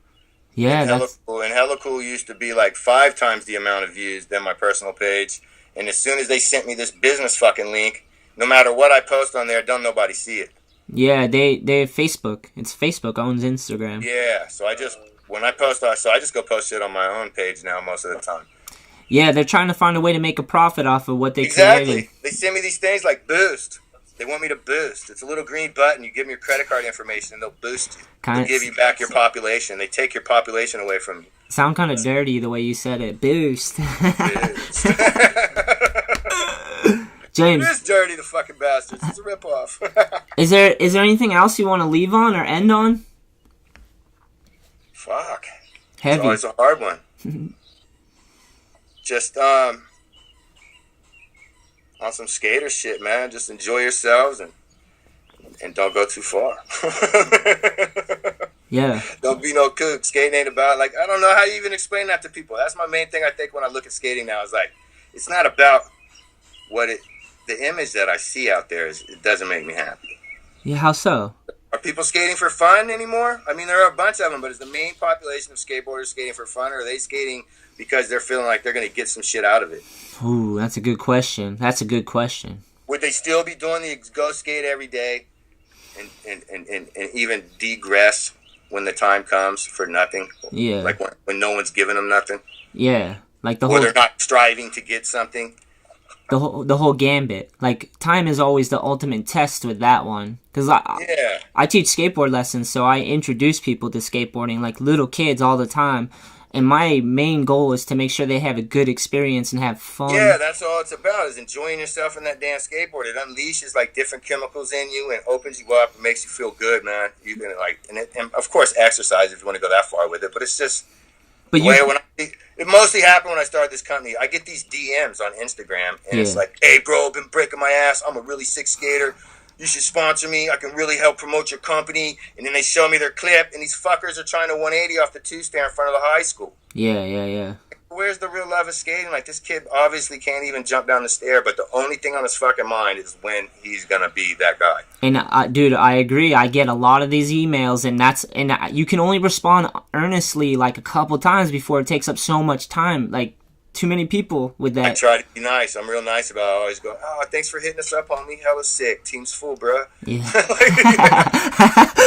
Yeah, that's cool. And Hella Cool used to be like 5 times the amount of views than my personal page. And as soon as they sent me this business fucking link, no matter what I post on there, don't nobody see it. Yeah, they have Facebook. It's Facebook owns Instagram. Yeah, so I just go post shit on my own page now most of the time. Yeah, they're trying to find a way to make a profit off of what they created. Exactly. They send me these things like boost. They want me to boost. It's a little green button. You give them your credit card information and they'll boost you. They'll give you back your population. They take your population away from you. Sound kind of dirty the way you said it. Boost. Boost. James. It is dirty, the fucking bastards. It's a ripoff. Is there anything else you want to leave on or end on? Fuck. Heavy. It's always a hard one. Just on some skater shit, man. Just enjoy yourselves and don't go too far. Yeah. Don't be no kook. Skating ain't about, like, I don't know how you even explain that to people. That's my main thing I think when I look at skating now is like, it's not about the image that I see out there it doesn't make me happy. Yeah, how so? Are people skating for fun anymore? I mean, there are a bunch of them, but is the main population of skateboarders skating for fun, or are they skating because they're feeling like they're going to get some shit out of it? Ooh, that's a good question. Would they still be doing the go skate every day and even degress when the time comes for nothing? Yeah. Like when no one's giving them nothing? Yeah. Like or they're not striving to get something? The whole gambit. Like, time is always the ultimate test with that one. Because I teach skateboard lessons, so I introduce people to skateboarding, like little kids all the time. And my main goal is to make sure they have a good experience and have fun. Yeah, that's all it's about, is enjoying yourself in that damn skateboard. It unleashes like different chemicals in you and opens you up and makes you feel good, man. You can like, and of course exercise if you want to go that far with it, but it's just But it mostly happened when I started this company. I get these DMs on Instagram, and it's like, hey, bro, I've been breaking my ass. I'm a really sick skater. You should sponsor me. I can really help promote your company. And then they show me their clip, and these fuckers are trying to 180 off the two-stair in front of the high school. Yeah. Where's the real love of skating? Like, this kid obviously can't even jump down the stair, but the only thing on his fucking mind is when he's going to be that guy. And, dude, I agree. I get a lot of these emails, and you can only respond earnestly, like, a couple times before it takes up so much time. Like, too many people with that. I try to be nice. I'm real nice about it. I always go, oh, thanks for hitting us up on me. Hella sick. Team's full, bro. Yeah.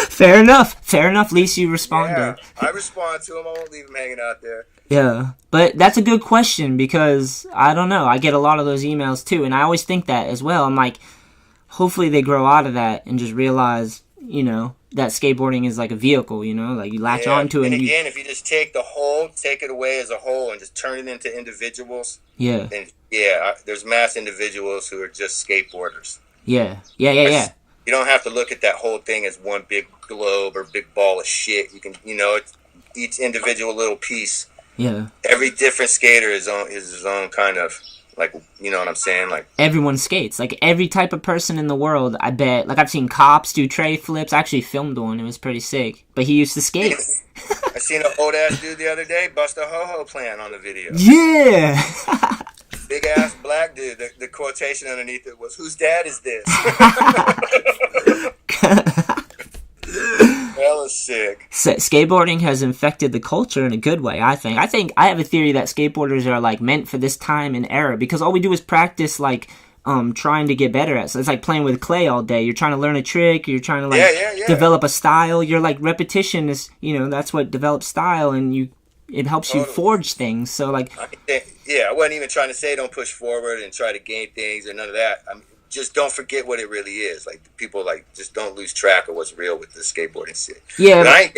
Fair enough. At least you responded. Yeah, I respond to them. I won't leave them hanging out there. Yeah. But that's a good question because, I don't know, I get a lot of those emails too. And I always think that as well. I'm like, hopefully they grow out of that and just realize, you know, that skateboarding is like a vehicle, you know, like you latch onto it. And again, if you just take it away as a whole and just turn it into individuals. Yeah. Then, there's mass individuals who are just skateboarders. Yeah. You don't have to look at that whole thing as one big globe or big ball of shit. You can, you know, it's each individual little piece. Yeah. Every different skater is his own kind of, like, you know what I'm saying? Like, everyone skates. Like, every type of person in the world, I bet. Like, I've seen cops do tray flips. I actually filmed one. It was pretty sick. But he used to skate. I seen an old-ass dude the other day bust a ho-ho plant on the video. Yeah! Big-ass black dude. The quotation underneath it was, whose dad is this? That was sick. Skateboarding has infected the culture in a good way, I think. I have a theory that skateboarders are, like, meant for this time and era because all we do is practice, like, trying to get better at. So it's like playing with clay all day. You're trying to learn a trick. You're trying to, like, develop a style. You're, like, repetition is, you know, that's what develops style, and it helps you forge things. So, like... I wasn't even trying to say don't push forward and try to gain things or none of that. I mean, just don't forget what it really is. Like, people, like, just don't lose track of what's real with the skateboarding shit. Yeah. But I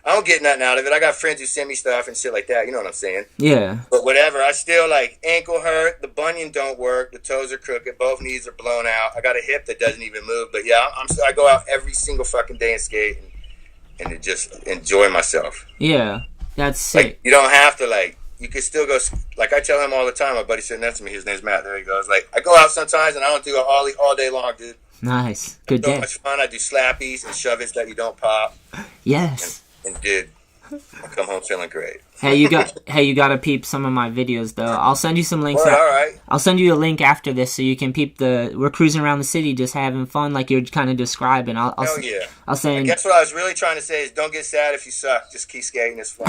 don't get nothing out of it. I got friends who send me stuff and shit like that. You know what I'm saying? Yeah. But whatever. I still, like, ankle hurt. The bunion don't work. The toes are crooked. Both knees are blown out. I got a hip that doesn't even move. But, yeah, I go out every single fucking day and skate and to just enjoy myself. Yeah. That's sick. Like, you don't have to, like... You could still go, like I tell him all the time, my buddy sitting next to me, his name's Matt, there he goes. Like, I go out sometimes and I don't do it all day long, dude. Nice. Good day. So much fun. I do slappies and shove-its that you don't pop. Yes. And dude, I come home feeling great. Hey, you gotta peep some of my videos though. I'll send you some links. All right. I'll send you a link after this so you can peep we're cruising around the city just having fun like you're kind of describing. Hell yeah. I'll send. I guess what I was really trying to say is don't get sad if you suck. Just keep skating. It's fun.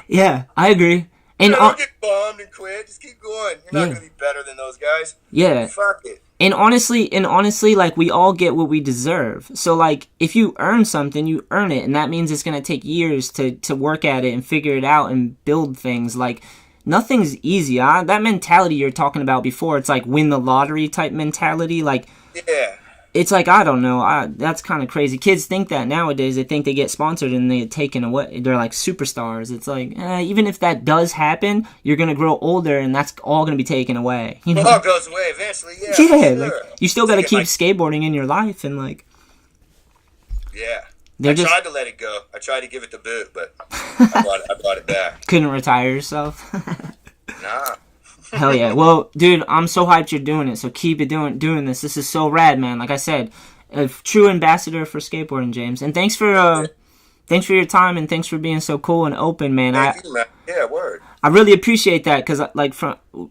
Yeah, I agree. And don't get bummed and quit. Just keep going. You're not gonna be better than those guys. Yeah. Fuck it. And honestly, like, we all get what we deserve. So, like, if you earn something, you earn it. And that means it's going to take years to work at it and figure it out and build things. Like, nothing's easy. That mentality you're talking about before, it's like win the lottery type mentality. Like, yeah. It's like, I don't know. That's kind of crazy. Kids think that nowadays. They think they get sponsored and they get taken away. They're like superstars. It's like, even if that does happen, you're going to grow older and that's all going to be taken away. You know? It all goes away eventually, yeah. Yeah, sure. like, you still got to keep skateboarding in your life and, like... Yeah. I tried to let it go. I tried to give it the boot, but I brought it back. Couldn't retire yourself? Nah. Hell yeah. Well, dude, I'm so hyped you're doing it, so keep it doing this. This is so rad, man. Like I said, a true ambassador for skateboarding, James. And thanks for your time and thanks for being so cool and open, man. Thank you, man. Yeah, word. I really appreciate that because, like,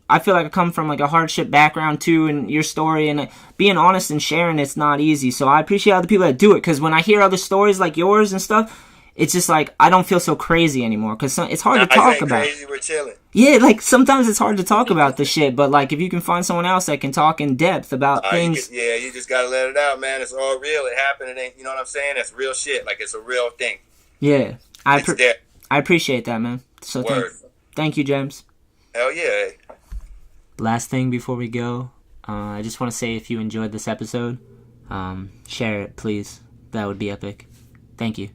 I feel like I come from, like, a hardship background, too, and your story, and being honest and sharing it's not easy. So I appreciate other people that do it because when I hear other stories like yours and stuff, it's just like I don't feel so crazy anymore because it's hard to talk about. Crazy, we're chilling. Yeah, like sometimes it's hard to talk about the shit, but like if you can find someone else that can talk in depth about things. You just gotta let it out, man. It's all real. It happened. It ain't. You know what I'm saying? It's real shit. Like it's a real thing. Yeah, I appreciate that, man. So thank you, James. Hell yeah. Last thing before we go, I just want to say if you enjoyed this episode, share it, please. That would be epic. Thank you.